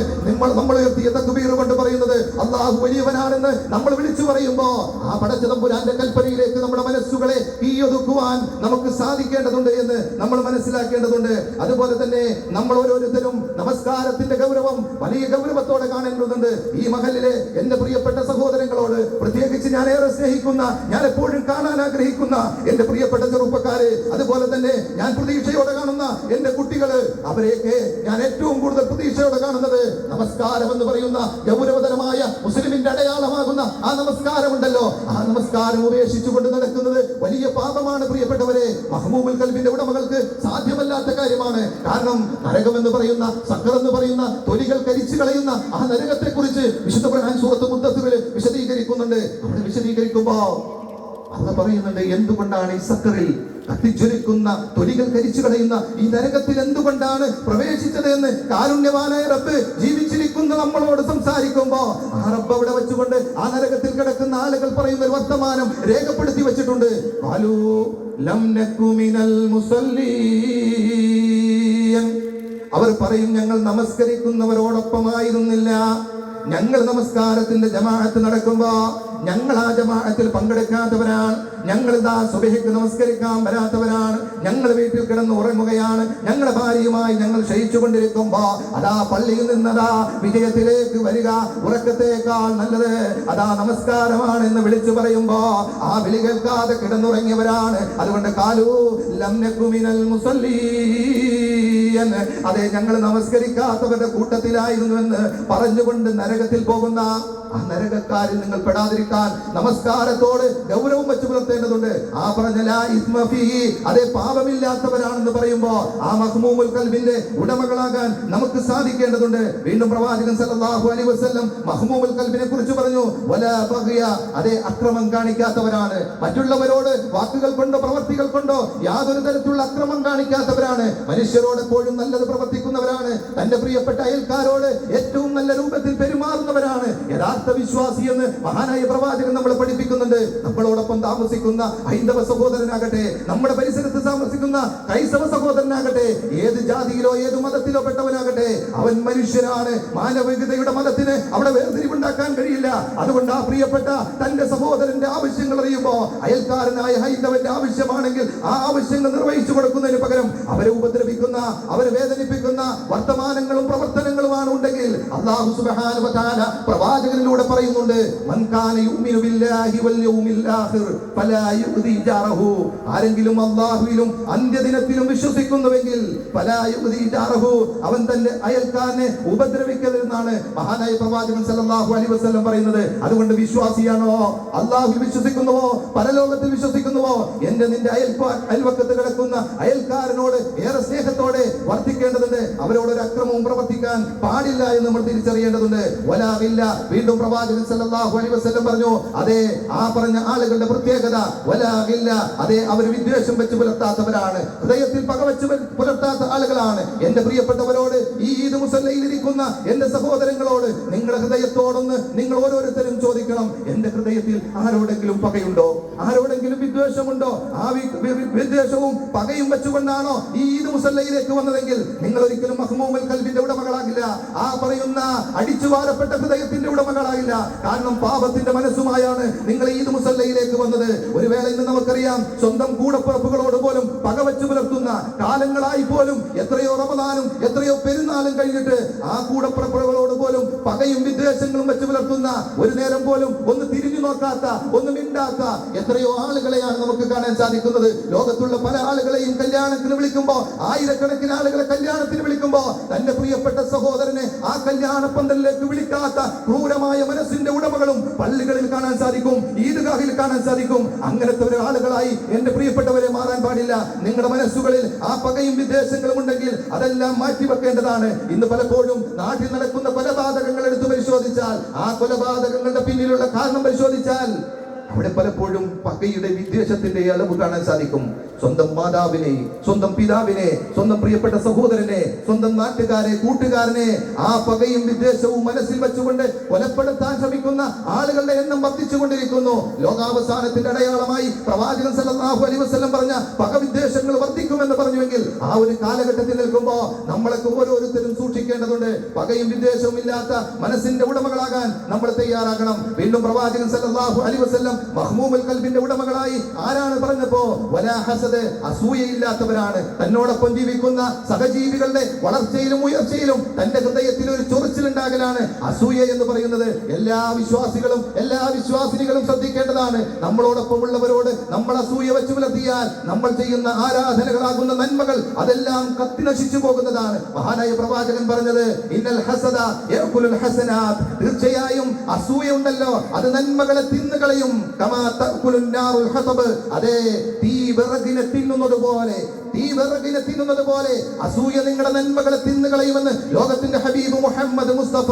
നമ്മൾ ഉയർത്തിയ തക്ബീർ കൊണ്ട് പറയുന്നത്. അല്ലാഹു വലിയവനാണെന്ന് നമ്മൾ വിളിച്ചു പറയുമ്പോ ആ പടച്ച തമ്പുരാന്റെ കൽപ്പനയിലേക്ക് നമ്മുടെ മനസ്സുകളെ കീയൊതുക്കുവാൻ നമുക്ക് സാധിക്കേണ്ടതുണ്ട് എന്ന് നമ്മൾ മനസ്സിലാക്കേണ്ടതുണ്ട്. അതുപോലെ തന്നെ നമ്മൾ ഓരോരുത്തരും നമസ്കാരത്തിന്റെ ഗൗരവം വലിയ ഗൗരവത്തോടെ കാണേണ്ടതുണ്ട്. ഈ മഹലിലെ എന്റെ പ്രിയപ്പെട്ട സഹോദരങ്ങളോട് പ്രത്യേകിച്ച് ഞാൻ ഏറെ സ്നേഹിക്കുന്ന, ഞാൻ എപ്പോഴും കാണാൻ ആഗ്രഹിക്കുന്ന എന്റെ പ്രിയപ്പെട്ട ചെറുപ്പക്കാരെ, അതുപോലെ തന്നെ ഞാൻ പ്രതീക്ഷയോടെ കാണുന്ന എന്റെ കുട്ടികള്, അവരെയൊക്കെ ഞാൻ ഏറ്റവും കൂടുതൽ പ്രതീക്ഷയോടെ കാണുന്നത് നമസ്കാരം എന്ന് പറയുന്ന ഗൗരവതരമായ മുസ്ലിമിന്റെ അടയാളമാകുന്ന ആ നമസ്കാരമുണ്ടല്ലോ, ആ നമസ്കാരം ഉപേക്ഷിച്ചുകൊണ്ട് നടക്കുന്നത് വലിയ പാപമാണ് പ്രിയപ്പെട്ടവരെ. മഹ്മൂമുൽ ഖൽബിന്റെ ഉടമകൾക്ക് സാധ്യമല്ലാത്ത കാര്യമാണ്. കാരണം നരകം എന്ന് പറയുന്ന, സഖർ എന്ന് പറയുന്ന തൊലികൾ കരിച്ചു കളയുന്ന ആ നരകത്തെ കുറിച്ച് വിശുദ്ധ ഖുർആൻ സൂറത്ത് മുദ്ദസ്സിറിൽ വിശദീകരിക്കുന്നുണ്ട്. അവിടെ വിശദീകരിക്കുമ്പോ അല്ലാഹു പറയുന്നുണ്ട്, എന്തുകൊണ്ടാണ് ഈ സഖറിൽ കത്തിജ്വലിക്കുന്ന തൊലികൾ കരിച്ചു കളയുന്ന ഈ നരകത്തിൽ എന്തുകൊണ്ടാണ് പ്രവേശിച്ചത് എന്ന് കാരുണ്യവാനായ റബ്ബ് ജീവിച്ചിരിക്കുന്ന നമ്മളോട് സംസാരിക്കുമ്പോ ആ റബ്ബ് അവിടെ വെച്ചുകൊണ്ട് ആ നരകത്തിൽ കിടക്കുന്ന ആളുകൾ പറയുന്ന ഒരു വർത്തമാനം രേഖപ്പെടുത്തി വെച്ചിട്ടുണ്ട്. ഖാലൂ ലം നകു മിനൽ മുസല്ലീൻ. അവർ പറയും, ഞങ്ങൾ നമസ്കരിക്കുന്നവരോടൊപ്പമായിരുന്നില്ല. ഞങ്ങൾ നമസ്കാരത്തിന്റെ ജമാഅത്ത് നടക്കുമ്പോ ഞങ്ങൾ ആ ജമാഅത്തിൽ പങ്കെടുക്കാത്തവരാണ്. ഞങ്ങൾ ഇതാ സുബഹിക്ക് നമസ്കരിക്കാൻ വരാത്തവരാണ്. ഞങ്ങൾ വീട്ടിൽ കിടന്ന് ഉറങ്ങുകയാണ്. ഞങ്ങളുടെ ഭാര്യയുമായി ഞങ്ങൾ ക്ഷയിച്ചുകൊണ്ടിരിക്കുമ്പോ അതാ പള്ളിയിൽ നിന്നതാ വിജയത്തിലേക്ക് വരിക ഉറക്കത്തേക്കാൾ നല്ലത് അതാ നമസ്കാരമാണ് എന്ന് വിളിച്ചു പറയുമ്പോ ആ വിളി കേൾക്കാതെ കിടന്നുറങ്ങിയവരാണ്. അതുകൊണ്ട് ഖാലൂ ലം നകു മിനൽ മുസല്ലീൻ, അതെ ഞങ്ങൾ നമസ്കരിക്കാത്തവരുടെ കൂട്ടത്തിലായിരുന്നു എന്ന് പറഞ്ഞുകൊണ്ട് നരകത്തിൽ പോകുന്ന ആ നരകക്കാരിൽ നിങ്ങൾ പെടാതിരിക്കാൻ നമസ്കാരത്തോട് ഗൗരവം വെച്ച് പുലർത്തേണ്ടതുണ്ട്. ആ പറഞ്ഞ ലാ ഇസ്മ ഫീഹി, അതേ പാപമില്ലാത്തവരാണെന്ന് പറയുമ്പോ ആ മഹ്മൂമുൽ ഖൽബിന്റെ ഉടമകളാകാൻ നമുക്ക് സാധിക്കേണ്ടതുണ്ട്. വീണ്ടും പ്രവാചകൻ സല്ലല്ലാഹു അലൈഹി വസല്ലം മഹ്മൂമുൽ ഖൽബിനെ കുറിച്ച് പറഞ്ഞു, വലാ ബഗ്യ, അതേ അക്രമം കാണിക്കാത്തവരാണ്. മറ്റുള്ളവരോട് വാക്കുകൾ കൊണ്ടോ പ്രവർത്തികൾ കൊണ്ടോ യാതൊരു തരത്തിലുള്ള അക്രമം കാണിക്കാത്തവരാണ്. മനുഷ്യരോട് എപ്പോഴും നല്ലത് പ്രവർത്തിക്കുന്നവരാണ്. തന്റെ പ്രിയപ്പെട്ട അയൽക്കാരോട് ഏറ്റവും നല്ല രൂപത്തിൽ പെരുമാറുന്നവരാണ് യഥാർത്ഥ വിശ്വാസി എന്ന് മഹാനായ പ്രവാചകൻ നമ്മളെ പഠിപ്പിക്കുന്നുണ്ട്. നമ്മളോടൊപ്പം താമസിക്കുന്ന ഹൈന്ദവ സഹോദരനാകട്ടെ, നമ്മുടെ പരിസരത്ത് താമസിക്കുന്ന ക്രൈസ്തവ സഹോദരനാകട്ടെ, ഏത് ജാതിയിലോ ഏത് മതത്തിലോ പെട്ടവനാകട്ടെ, അവൻ മനുഷ്യനാണ്. മാനവികതയുടെ മതത്തിന് അവിടെ വേർതിരിവുണ്ടാക്കാൻ കഴിയില്ല. അതുകൊണ്ട് ആ പ്രിയപ്പെട്ട തന്റെ സഹോദരന്റെ ആവശ്യങ്ങൾ അറിയുമ്പോ അയൽക്കാരനായ ഹൈന്ദവന്റെ ആവശ്യമാണെങ്കിൽ ആ ആവശ്യങ്ങൾ നിർവഹിച്ചു കൊടുക്കുന്നതിന് പകരം അവരെ ഉപദ്രവിക്കുന്ന, അവരെ വേദനിപ്പിക്കുന്ന വർത്തമാനങ്ങളും പ്രവർത്തനങ്ങളുമാണ് ഉണ്ടെങ്കിൽ അല്ലാഹു സുബ്ഹാനഹു വ തആല പ്രവാചകനിലൂടെ പറയുന്നുണ്ട്, മൻ കാന യുമിനു ബില്ലാഹി വൽ യൗമിൽ ആഖിർ ഫലാ യുദി ജാറഹു, ആരെങ്കിലും അല്ലാഹുവിലും അന്ത്യദിനത്തിലും വിശ്വസിക്കുന്നുവെങ്കിൽ ഫലാ യുദി ജാറഹു, അവൻ തന്റെ അയൽക്കാരനെ ഉപദ്രവിക്കരുതെന്നാണ് മഹാനായ പ്രവാചകൻ സല്ലല്ലാഹു അലൈഹി വസല്ലം പറയുന്നത്. അതുകൊണ്ട് വിശ്വാസിയാണോ, അല്ലാഹുവിൽ വിശ്വസിക്കുന്നുവോ, പരലോകത്തിൽ വിശ്വസിക്കുന്നുവോ, നിന്റെ അയൽവക്കത്ത് കിടക്കുന്ന അയൽക്കാരനോട് ഏറെ സ്നേഹത്തോടെ വർത്തിക്കേണ്ടതുണ്ട്. അവരോടൊരു അക്രമവും പ്രവർത്തിക്കാൻ പാടില്ല എന്ന് നമ്മൾ തിരിച്ചറിയേണ്ടതുണ്ട്. വലാഹില്ല, വീണ്ടും പ്രവാചകൻ സല്ലല്ലാഹു അലൈഹി വസല്ലം പറഞ്ഞു, അതെ ആ പറഞ്ഞ ആളുകളുടെ പ്രത്യേകത വലാഹില്ല, അതെ അവർ വിദ്വേഷം വെച്ച് പുലർത്താത്തവരാണ്, ഹൃദയത്തിൽ പക വെച്ച് പുലർത്താത്ത ആളുകളാണ്. എന്റെ പ്രിയപ്പെട്ടവരോട്, ഈ ഈദ് മുസല്ലയിൽ ഇരിക്കുന്ന എന്റെ സഹോദരങ്ങളോട് നിങ്ങളുടെ ഹൃദയത്തോടൊന്ന് നിങ്ങൾ ഓരോരുത്തരും ചോദിക്കണം, എന്റെ ഹൃദയത്തിൽ ആരോടെങ്കിലും പകയുണ്ടോ, ആരോടെങ്കിലും വിദ്വേഷമുണ്ടോ? ആ വിദ്വേഷവും പകയും വെച്ചുകൊണ്ടാണോ ഈ ഈദ് മുസല്ലയിലേക്ക് വന്നതെങ്കിൽ നിങ്ങൾ ഒരിക്കലും മഹ്മൂമുൽ ഖൽബിന്റെ ഉടമകളാകില്ല. ആ പറയുന്ന അടിച്ചുവാരപ്പെട്ട ഹൃദയത്തിന്റെ ഉടമകളാകില്ല. കാരണം പാപത്തിന്റെ മനസ്സുമായാണ് നിങ്ങൾ ഈദ് മുസല്ലയിലേക്ക് വന്നത്. ഒരു വേള ഇന്ന് നമുക്കറിയാം, സ്വന്തം കൂടപ്പിറപ്പുകളോട് പോലും പകവച്ചു പുലർത്തുന്ന കാലങ്ങളായി പോലും എത്രയോ റമദാനും എത്രയോ പെരുന്നാളും കഴിഞ്ഞിട്ട് ആ കൂടപ്പിറപ്പുകളോട് പോലും പകയും വിദ്വേഷങ്ങളും വെച്ച് പുലർത്തുന്ന, ഒരു നേരം പോലും ഒന്ന് തിരിഞ്ഞു നോക്കാത്ത, ഒന്ന് മിണ്ടാത്ത എത്രയോ ആളുകളെയാണ് നമുക്ക് കാണാൻ സാധിക്കുന്നത്. ലോകത്തുള്ള പല ആളുകളെയും കല്യാണത്തിന് വിളിക്കുമ്പോ, ആയിരക്കണക്കിന് ആളുകളെ കല്യാണത്തിന് വിളിക്കുമ്പോ തന്റെ പ്രിയപ്പെട്ട സഹോദരനെ ആ കല്യാണ പന്തലിലേക്ക് വിളിക്കാത്ത ക്രൂരമായ മനസ്സിന്റെ ഉടമകളും പള്ളികളിൽ കാണാൻ സാധിക്കും, ഈദ്ഗാഹിൽ കാണാൻ സാധിക്കും. അങ്ങനത്തെ ഒരു ആളുകളായി എന്റെ പ്രിയപ്പെട്ടവരെ മാറാൻ പാടില്ല. നിങ്ങളുടെ മനസ്സുകളിൽ ആ പകയും വിദ്വേഷങ്ങളും ഉണ്ടെങ്കിൽ അതെല്ലാം മാറ്റിവെക്കേണ്ടതാണ്. ഇന്ന് പലപ്പോഴും നാട്ടിൽ നടക്കുന്ന കൊലപാതകങ്ങൾ എടുത്തു പരിശോധിച്ചാൽ, ആ കൊലപാതകങ്ങളുടെ പിന്നിലുള്ള കാരണം പരിശോധിച്ചാൽ അവിടെ പലപ്പോഴും പകയുടെ വിദ്വേഷത്തിന്റെ അളവ് കാണാൻ സാധിക്കും. സ്വന്തം മാതാവിനെ, സ്വന്തം പിതാവിനെ, സ്വന്തം പ്രിയപ്പെട്ട സഹോദരനെ, സ്വന്തം നാട്ടുകാരെ, കൂട്ടുകാരനെ ആ പകയും വിദ്വേഷവും മനസ്സിൽ വെച്ചുകൊണ്ട് കൊലപ്പെടുത്താൻ ശ്രമിക്കുന്ന ആളുകളുടെ എണ്ണം വർദ്ധിച്ചുകൊണ്ടിരിക്കുന്നു. ലോകാവസാനത്തിന്റെ അടയാളമായി പ്രവാചകൻ സല്ലല്ലാഹു അലൈഹി വസല്ലം പറഞ്ഞ പകവിദ്വേഷങ്ങൾ വർദ്ധിക്കുമെന്ന് പറഞ്ഞുവെങ്കിൽ ആ ഒരു കാലഘട്ടത്തിൽ നിൽക്കുമ്പോ നമ്മളൊക്കെ ഓരോരുത്തരും സൂക്ഷിക്കേണ്ടതുണ്ട്. പകയും വിദ്വേഷവും ഇല്ലാത്ത മനസ്സിന്റെ ഉടമകളാകാൻ നമ്മൾ തയ്യാറാകണം. വീണ്ടും പ്രവാചകൻ സല്ലല്ലാഹു അലൈഹി വസല്ലം മഹ്മൂമുൽ ഖൽബിന്റെ ഉടമകളായി ആരാണ് പറഞ്ഞപ്പോ, വലാ ഹസദ്, അസൂയയില്ലാത്തവരാണ്. തന്നോടൊപ്പം ജീവിക്കുന്ന സഹജീവികളുടെ വളർച്ചയിലും ഉയർച്ചയിലും തന്റെ ഹൃദയത്തിൽ ഒരു ചൊറിച്ചിലുണ്ടാകലാണ് അസൂയ എന്ന് പറയുന്നത്. എല്ലാ വിശ്വാസികളും എല്ലാ വിശ്വാസിനികളും ശ്രദ്ധിക്കേണ്ടതാണ്. നമ്മളോടൊപ്പം ഉള്ളവരോട് നമ്മൾ അസൂയ വെച്ച് പുലർത്തിയാൽ നമ്മൾ ചെയ്യുന്ന ആരാധനകളാകുന്ന നന്മകൾ അതെല്ലാം കത്തി നശിച്ചു പോകുന്നതാണ്. മഹാനായ പ്രവാചകൻ പറഞ്ഞത്, ഇന്നൽ ഹസദ യഅകുലുൽ ഹസനാത്ത്, തീർച്ചയായും അസൂയ ഉണ്ടല്ലോ അത് നന്മകളെ തിന്നുകളയും. കമാ തഅകുലുൻ നാറുൽ ഹതബ്, അതേ തീ വിറകിനെ തിന്നുന്നത് പോലെ അസൂയ നിങ്ങളുടെ നന്മകളെ തിന്നുകളയുമെന്ന് ലോകത്തിന്റെ ഹബീബ് മുഹമ്മദ് മുസ്തഫ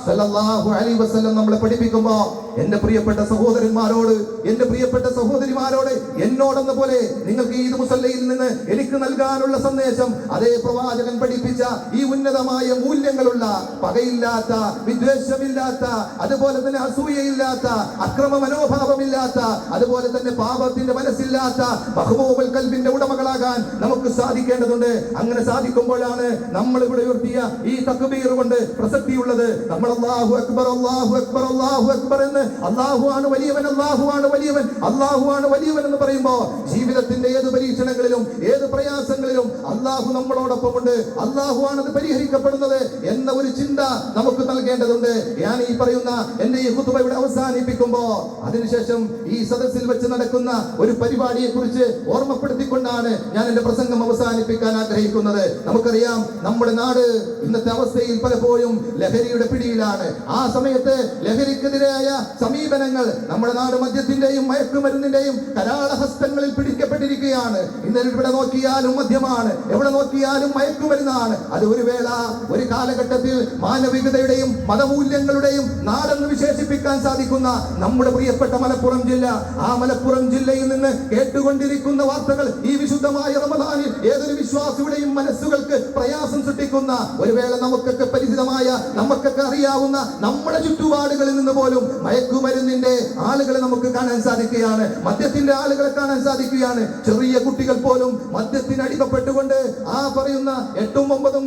സല്ലല്ലാഹു അലൈഹി വസല്ലം നമ്മളെ പഠിപ്പിക്കുമ്പോ, എന്റെ പ്രിയപ്പെട്ട സഹോദരന്മാരോട്, എന്റെ പ്രിയപ്പെട്ട സഹോദരിമാരോട്, എന്നോടെന്ന പോലെ നിങ്ങൾക്ക് ഈദ് മുസല്ലയിൽ നിന്ന് എനിക്ക് നൽകാനുള്ള സന്ദേശം, അതേ പ്രവാചകൻ പഠിപ്പിച്ച ഈ ഉന്നതമായ മൂല്യങ്ങളുള്ള, പകയില്ലാത്ത, വിദ്വേഷമില്ലാത്ത, അതുപോലെ തന്നെ അസൂയയില്ലാത്ത, അക്രമ മനോഭാവമില്ലാത്ത, അതുപോലെ തന്നെ പാപത്തിന്റെ മനസ്സില്ലാത്ത മഹ്മൂമുൽ ഖൽബിന്റെ ഉടമകളാകാൻ നമുക്ക് സാധിക്കേണ്ടതുണ്ട്. അങ്ങനെ സാധിക്കുമ്പോഴാണ് നമ്മൾ ഇവിടെ ഉയർത്തിയ ഈ തക്ബീർ കൊണ്ട് പ്രസക്തിയുള്ളത്. നമ്മൾ അല്ലാഹു അക്ബർ, അല്ലാഹു അക്ബർ, അല്ലാഹു അക്ബർ എന്ന് അല്ലാഹു ആണ് വലിയവൻ, അല്ലാഹു ആണ് വലിയവൻ, അല്ലാഹു ആണ് വലിയവൻ എന്ന് പറയുമ്പോ ജീവിതത്തിന്റെ ഏത് പരീക്ഷണങ്ങളിലും ഏത് പ്രയാസങ്ങളിലും അല്ലാഹു നമ്മളോടൊപ്പമുണ്ട്, അല്ലാഹു ആണ് അത് പരിഹരിക്കപ്പെടുന്നത് എന്ന ഒരു ചിന്ത നമുക്ക് നൽകേണ്ടതുണ്ട്. ഞാൻ ഈ പറയുന്ന എന്റെ ഈ ഖുതുബ ഇവിടെ അവസാനിപ്പിക്കുമ്പോ അതിനുശേഷം ഈ സദസ്സിൽ വെച്ച് നടക്കുന്ന ഒരു പരിപാടിയെ കുറിച്ച് ഓർമ്മപ്പെടുത്തിക്കൊണ്ടാണ് ഞാൻ എന്റെ പ്രസംഗം അവസാനിപ്പിക്കാൻ ആഗ്രഹിക്കുന്നത്. നമുക്കറിയാം, നമ്മുടെ നാട് ഇന്നത്തെ അവസ്ഥയിൽ പലപ്പോഴും ലഹരിയുടെ പിടിയിലാണ്. ആ സമയത്ത് ലഹരിക്കെതിരായ സമീപനങ്ങൾ നമ്മുടെ നാട് മദ്യത്തിന്റെയും മയക്കുമരുന്നിന്റെയും കരാളഹസ്തങ്ങളിൽ പിടിക്കപ്പെട്ടിരിക്കുകയാണ്. ഇന്നലെ ഇവിടെ നോക്കിയാലും മദ്യമാണ്, എവിടെ നോക്കിയാലും മയക്കുമരുന്നാണ്. അത് ഒരു വേള, ഒരു കാലഘട്ടത്തിൽ മാനവികതയുടെയും മതമൂല്യങ്ങളുടെയും നാടെന്ന് വിശേഷിപ്പിക്കാൻ സാധിക്കുന്ന നമ്മുടെ പ്രിയപ്പെട്ട മലപ്പുറം ജില്ല, ആ മലപ്പുറം ജില്ലയിൽ നിന്ന് കേട്ടുകൊണ്ടിരിക്കുന്ന വാർത്തകൾ ഈ വിശുദ്ധമായ റമദാനിൽ ഏതൊരു വിശ്വാസിയുടെയും മനസ്സുകൾക്ക് പ്രയാസം സൃഷ്ടിക്കുന്ന, ഒരു വേള നമുക്കൊക്കെ പരിചിതമായ, നമുക്കൊക്കെ അറിയാവുന്ന നമ്മുടെ ചുറ്റുപാടുകളിൽ നിന്ന് പോലും മയക്കുമരുന്നിന്റെ ആളുകളെ നമുക്ക് കാണാൻ സാധിക്കുകയാണ്, മദ്യത്തിന്റെ ആളുകളെ കാണാൻ സാധിക്കുകയാണ്. ചെറിയ കുട്ടികൾ പോലും മദ്യത്തിന് അടിമപ്പെട്ടുകൊണ്ട്, ആ പറയുന്ന 8ഉം 9ഉം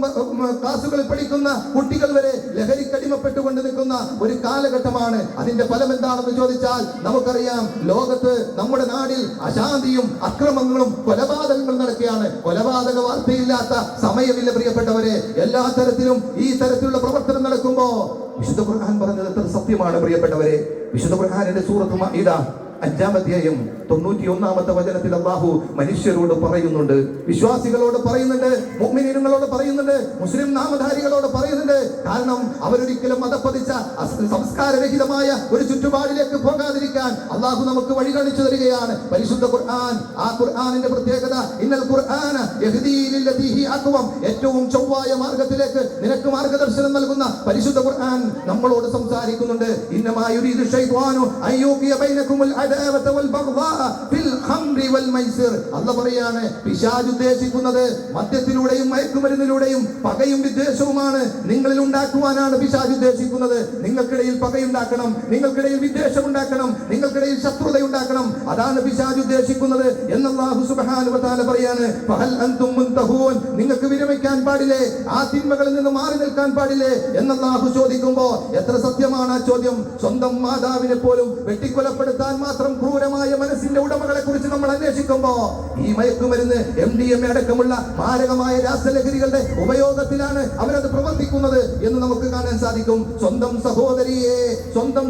ക്ലാസുകളിൽ പഠിക്കുന്ന കുട്ടികൾ വരെ ലഹരിക്കടിമപ്പെട്ടുകൊണ്ട് നിൽക്കുന്ന ഒരു കാലഘട്ടമാണ്. അതിന്റെ ഫലം എന്താണെന്ന് ചോദിച്ചാൽ നമുക്കറിയാം, ലോകത്ത് നമ്മുടെ നാടിൽ അശാന്തിയും അക്രമങ്ങളും കൊലപാതകങ്ങളും നടക്കുകയാണ്. കൊലപാതക വാർത്തയില്ലാത്ത സമയമില്ല പ്രിയപ്പെട്ടവരെ. എല്ലാ തരത്തിലും ഈ തരത്തിലുള്ള പ്രവർത്തനം നടക്കുമ്പോ വിശുദ്ധ ഖുർആൻ പറഞ്ഞത് എത്ര സത്യമാണ് പ്രിയപ്പെട്ടവരെ. വിശുദ്ധ ഖുർആനിന്റെ സൂറത്ത് മാഇദ 5-ാം അധ്യായം 91-ാമത്തെ വചനത്തിൽ അല്ലാഹു മനുഷ്യരോട് പറയുന്നുണ്ട്, വിശ്വാസികളോട് പറയുന്നുണ്ട്, മുഅ്മിനീങ്ങളോട് പറയുന്നുണ്ട്, മുസ്ലിം നാമധാരികളോട് പറയുന്നുണ്ട്. കാരണം അവരൊരിക്കലും മതപ്പതിച്ച സംസ്കാരരഹിതമായ ഒരു ചുറ്റുപാടിലേക്ക് പോകാതിരിക്കാൻ അല്ലാഹു നമുക്ക് വഴി കാണിച്ചു തരികയാണ് പരിശുദ്ധ ഖുർആൻ. ആ ഖുർആനിന്റെ പ്രത്യേകത, ഇന്നൽ ഖുർആന യഹ്ദീ ലില്ലതീ ഹി അഖ്വം, ഏറ്റവും ചൊവ്വായ മാർഗ്ഗത്തിലേക്ക് നിനക്ക് മാർഗ്ഗദർശനം നൽകുന്ന പരിശുദ്ധ ഖുർആൻ നമ്മളോട് സംസാരിക്കുന്നുണ്ട്. ഇന്നമാ യുരീദു ശൈത്വാനു അയ്യൂഖിയ ബൈനകുമുൽ അദാവത വൽ ബഗ്ദാ ഫിൽ ഖംറി വൽ മൈസിർ. അല്ലാഹു പറയാണ്, പിശാച് ഉദ്ദേശിക്കുന്നത് മദ്യത്തിലൂടെയും മയക്കുമരുന്നിലൂടെയും പകയും വിദ്വേഷവുമാണ് നിങ്ങളിൽ ഉണ്ടാക്കുവാനാണ് പിശാച് ഉദ്ദേശിക്കുന്നത്. നിങ്ങൾക്കിടയിൽ പകയുണ്ടാക്കണം, നിങ്ങൾക്കിടയിൽ വിദ്വേഷം ഉണ്ടാക്കണം, നിങ്ങൾക്കിടയിൽ ശത്രുത ഉണ്ടാക്കണം. അതാണ് പിശാച് ഉദ്ദേശിക്കുന്നത് എന്ന് അല്ലാഹു സുബ്ഹാനഹു വ തആല പറയാണ്. ഫഹൽ അൻതും മുൻതഹൂൻ, നിങ്ങൾക്ക് വിരമിക്കാൻ പാടില്ലേ, ആ തിന്മകളിൽ നിന്ന് മാറി നിൽക്കാൻ പാടില്ലേ എന്ന് അല്ലാഹു ചോദിക്കുമ്പോ എത്ര സത്യമാണ് ആ ചോദ്യം. സ്വന്തം മാതാവിനെ പോലും വെട്ടിക്കൊലപ്പെടുത്താൻ മാത്രം ക്രൂരമായ മനസ്സിന്റെ ഉടമകളെ കുറിച്ച് നമ്മൾ അന്വേഷിക്കുമ്പോ ഈ മയക്കുമരുന്ന് MDMA അടക്കമുള്ള മാരകമായ രാസലഹരികളുടെ ഉപയോഗത്തിലാണ് അവരത് പ്രവർത്തിക്കുന്നത് എന്ന് നമുക്ക് കാണാൻ സാധിക്കും. സ്വന്തം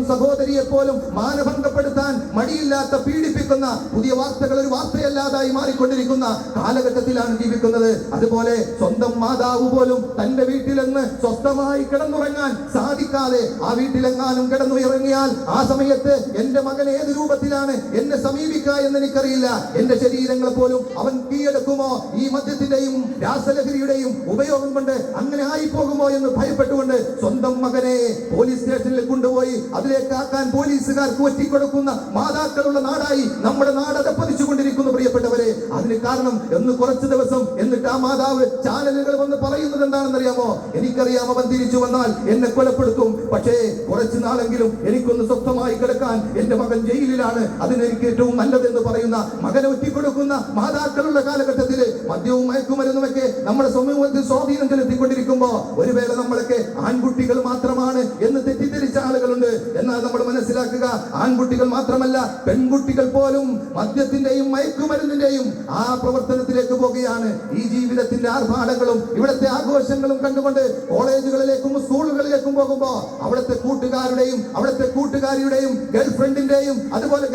സഹോദരിയെ പോലും മാനഭംഗപ്പെടുത്താൻ മടിയില്ലാത്ത, പീഡിപ്പിക്കുന്ന പുതിയ വാർത്തകൾ ഒരു വാർത്തയല്ലാതായി മാറിക്കൊണ്ടിരിക്കുന്ന കാലഘട്ടത്തിലാണ് ജീവിക്കുന്നത്. അതുപോലെ സ്വന്തം മാതാവ് പോലും തന്റെ വീട്ടിലെന്ന് സ്വസ്ഥമായി കിടന്നുറങ്ങാൻ സാധിക്കാതെ ആ വീട്ടിലെങ്ങാനും കിടന്നുറങ്ങിയാൽ ആ സമയത്ത് എന്റെ മകൻ ഏത് രൂപത്തിലാണ് എന്നെ സമീപിക്കുക എന്ന് എനിക്കറിയില്ല, എന്റെ ശരീരങ്ങൾ പോലും അവൻ കീഴടക്കുമോ, ഈ മദ്യത്തിന്റെയും രാസലഹരിയുടെയും ഉപയോഗം കൊണ്ട് അങ്ങനെ ആയി പോകുമോ എന്ന് ഭയപ്പെട്ടുകൊണ്ട് സ്വന്തം മകനെ പോലീസ് സ്റ്റേഷനിൽ കൊണ്ടുപോയി അതിലേക്കാക്കാൻ പോലീസുകാർക്ക് ഒറ്റിക്കൊടുക്കുന്ന മാതാക്കളുള്ള നാടായി നമ്മുടെ നാട് അതപ്പതിച്ചുകൊണ്ടിരിക്കുന്നു പ്രിയപ്പെട്ടവരെ. അതിന് കാരണം എന്ന് കുറച്ച് ദിവസം എന്നിട്ട് ആ മാതാവ് ചാനലുകൾ വന്ന് പറയുന്നത് എന്താണെന്നറിയാമോ? എനിക്കറിയാം അവൻ തിരിച്ചു വന്നാൽ എന്നെ കൊലപ്പെടുത്തും, പക്ഷേ കുറച്ചു നാളെങ്കിലും എനിക്കൊന്ന് സ്വസ്ഥമായി കിടക്കാൻ എന്റെ മകൻ ജയിലിലാണ്, അതിനെനിക്ക് ഏറ്റവും നല്ലതെന്ന് പറയുന്ന മകനെ ഒറ്റിക്കൊടുക്കുന്ന മാതാക്കളുള്ള കാലഘട്ടത്തില് മദ്യവും മയക്കുമരുന്നുമൊക്കെ നമ്മുടെ സമൂഹത്തിൽ സ്വാധീനം ചെലുത്തിക്കൊണ്ടിരിക്കുമ്പോ ഒരു വേള നമ്മളൊക്കെ ആൺകുട്ടികൾ മാത്രമാണ് എന്ന് തെറ്റിദ്ധരിച്ച ആളുകളുണ്ട്. എന്നാൽ നമ്മൾ മനസ്സിലാക്കുക, ആൺകുട്ടികൾ മാത്രമല്ല പെൺകുട്ടികൾ പോലും മദ്യത്തിന്റെയും മയക്കുമരുന്നിന്റെയും ആ പ്രവർത്തനത്തിലേക്ക് പോകുകയാണ്. ഈ ജീവിതത്തിന്റെ ആർഭാടങ്ങളും ഇവിടുത്തെ ആഘോഷങ്ങളും കണ്ടുകൊണ്ട് കോളേജുകളിലേക്കും സ്കൂളുകളിലേക്കും പോകുമ്പോ അവിടുത്തെ കൂട്ടുകാരുടെയും അവിടുത്തെ കൂട്ടുകാരിയുടെയും ഗേൾ ഫ്രണ്ടിന്റെയും അതുപോലെ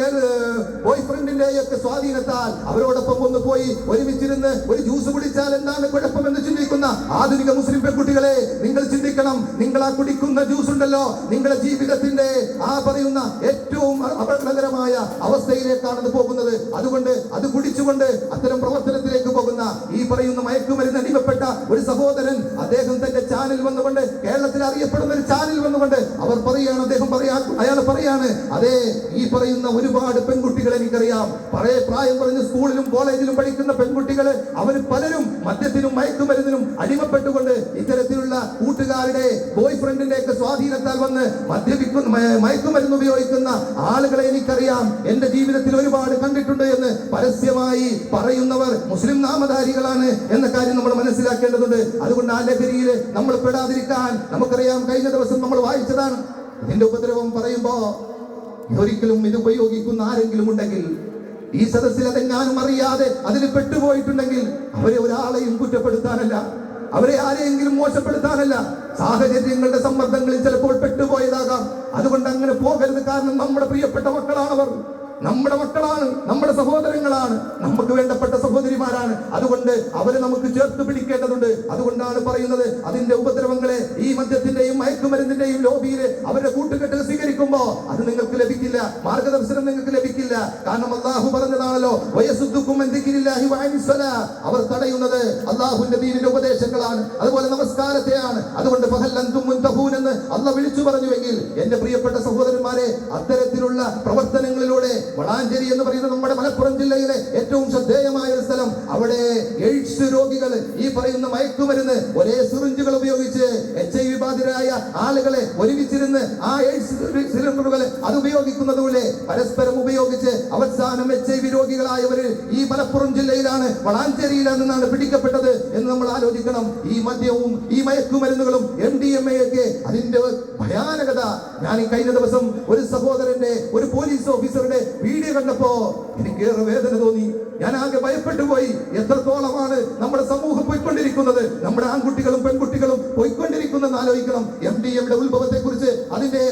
ബോയ് ഫ്രണ്ടിന്റെയും ഒക്കെ സ്വാധീനത്താൽ അവരോടൊപ്പം ഒന്ന് പോയി ഒരുമിച്ചിരുന്ന് ഒരു ജ്യൂസ് കുടിച്ചാൽ എന്താണ് കുഴപ്പമെന്ന് ചിന്തിക്കുന്ന ആധുനിക മുസ്ലിം പെൺകുട്ടികളെ, നിങ്ങൾ ചിന്തിക്കണം. നിങ്ങൾ ആ കുടിക്കുന്ന ജ്യൂസ് ഉണ്ടല്ലോ, നിങ്ങളുടെ ജീവിതത്തിന്റെ ആ പറയുന്ന ഏറ്റവും അപകടകരമായ അവസ്ഥയിലേക്കാണ് പോകുന്നത്. അതുകൊണ്ട് അത് കുടിച്ചുകൊണ്ട് അത്തരം പ്രവർത്തനത്തിലേക്ക് പോകുന്ന ഈ പറയുന്ന മയക്കുമരുന്ന് അടിമപ്പെട്ട ഒരു സഹോദരൻ, അദ്ദേഹം തന്റെ ചാനൽ വന്നുകൊണ്ട്, കേരളത്തിൽ അറിയപ്പെടുന്ന ഒരു ചാനൽ വന്നുകൊണ്ട് അയാൾ പറയാണ്, അതെ ഈ പറയുന്ന ഒരുപാട് പെൺകുട്ടികൾ എനിക്കറിയാം, പഴയ പ്രായം പറഞ്ഞ് സ്കൂളിലും കോളേജിലും പഠിക്കുന്ന പെൺകുട്ടികൾ, അവർ പലരും മദ്യത്തിനും മയക്കുമരുന്നിനും അടിമപ്പെട്ടുകൊണ്ട് ഇത്തരത്തിലുള്ള കൂട്ടുകാരുടെ ബോയ് ഫ്രണ്ടിന്റെ ഒക്കെ സ്വാധീനത്താൽ വന്ന് മയക്കുമരുന്ന് ഉപയോഗിക്കുന്ന ആളുകളെ എനിക്കറിയാം, എന്റെ ജീവിതത്തിൽ ഒരുപാട് കണ്ടിട്ടുണ്ട് എന്ന് പരസ്യമായി പറയുന്നവർ മുസ്ലിം നാമധാരികളാണ് എന്ന കാര്യം നമ്മൾ മനസ്സിലാക്കേണ്ടതുണ്ട്. അതുകൊണ്ട് ആ ലഹരിയിൽ നമ്മൾ പെടാതിരിക്കാൻ നമുക്കറിയാം. കഴിഞ്ഞ ദിവസം നമ്മൾ വായിച്ചതാണ്. ഇതിന്റെ ഉപദ്രവം പറയുമ്പോ ഒരിക്കലും ഇത് ഉപയോഗിക്കുന്ന ആരെങ്കിലും ഉണ്ടെങ്കിൽ ഈ സദസ്സിൽ അതെങ്ങാനും അറിയാതെ അതിൽ പെട്ടുപോയിട്ടുണ്ടെങ്കിൽ അവരെ ഒരാളെയും കുറ്റപ്പെടുത്താനല്ല, അവരെ ആരെയെങ്കിലും മോശപ്പെടുത്താനല്ല, സാഹചര്യങ്ങളുടെ സമ്മർദ്ദങ്ങളിൽ ചിലപ്പോൾ പെട്ടുപോയതാകാം. അതുകൊണ്ട് അങ്ങനെ പോകരുത്. കാരണം നമ്മുടെ പ്രിയപ്പെട്ട മക്കളാണവർ, നമ്മുടെ മക്കളാണ്, നമ്മുടെ സഹോദരങ്ങളാണ്, നമുക്ക് വേണ്ടപ്പെട്ട സഹോദരിമാരാണ്. അതുകൊണ്ട് അവരെ നമുക്ക് ചേർത്ത് പിടിക്കേണ്ടതുണ്ട്. അതുകൊണ്ടാണ് പറയുന്നത്, അതിന്റെ ഉപദ്രവങ്ങളെ ഈ മദ്യത്തിന്റെയും മയക്കുമരുന്നിന്റെയും ലോബിയിൽ അവരുടെ കൂട്ടുകെട്ട് സ്വീകരിക്കുമ്പോ അത് നിങ്ങൾക്ക് ലഭിക്കില്ല, മാർഗദർശനം നിങ്ങൾക്ക് ലഭിക്കില്ല. കാരണം അല്ലാഹു പറഞ്ഞതാണല്ലോ, വയസുദ്ദുക്കും അൻ ദിക്രില്ലാഹി വഅനിസ് സ്വലാ, അവർ തടയുന്നത് അല്ലാഹുവിന്റെ ദീനിന്റെ ഉപദേശങ്ങളാണ്, അതുപോലെ നമസ്കാരത്തെയാണ്. അതുകൊണ്ട് ഫഹൽ അൻതും മുൻതഹൂൻ എന്ന് അല്ലാഹു വിളിച്ചു പറഞ്ഞുവെങ്കിൽ എന്റെ പ്രിയപ്പെട്ട സഹോദരന്മാരെ, അത്തരത്തിലുള്ള പ്രവർത്തനങ്ങളിലൂടെ വളാഞ്ചേരി എന്ന് പറയുന്നത് നമ്മുടെ മലപ്പുറം ജില്ലയിലെ ഏറ്റവും ശ്രദ്ധേയമായ ഒരു സ്ഥലം. അവിടെ എയ്ഡ്സ് രോഗികൾ ഈ പറയുന്ന മയക്കുമരുന്ന് ഒരേ സിറിഞ്ചുകൾ ഉപയോഗിച്ച് HIV ബാധിതരായ ആളുകളെ ഒരുമിച്ചിരുന്ന് ആ എയ്ഡ്സ് സിലിണ്ടറുകൾ അത് ഉപയോഗിക്കുന്നതുപോലെ പരസ്പരം ഉപയോഗിച്ച് അവസാനം HIV രോഗികളായവർ ഈ മലപ്പുറം ജില്ലയിലാണ്, വളാഞ്ചേരിയിലാണെന്നാണ് പിടിക്കപ്പെട്ടത് എന്ന് നമ്മൾ ആലോചിക്കണം. ഈ മദ്യവും ഈ മയക്കുമരുന്നുകളും MDMA ഒക്കെ അതിന്റെ ഭയാനകത ഞാൻ ഈ കഴിഞ്ഞ ദിവസം ഒരു സഹോദരന്റെ, ഒരു പോലീസ് ഓഫീസറുടെ വീഡിയോ കണ്ടപ്പോ എനിക്ക് ഏറെ വേദന തോന്നി. ഞാൻ ആകെ ഭയപ്പെട്ടു പോയി. എത്രത്തോളമാണ് നമ്മുടെ സമൂഹം പോയിക്കൊണ്ടിരിക്കുന്നത്, നമ്മുടെ ആൺകുട്ടികളും പെൺകുട്ടികളും പോയിക്കൊണ്ടിരിക്കുന്നെന്ന് ആലോചിക്കണം. MDMA ഉത്ഭവത്തെ കുറിച്ച്, അതിന്റെ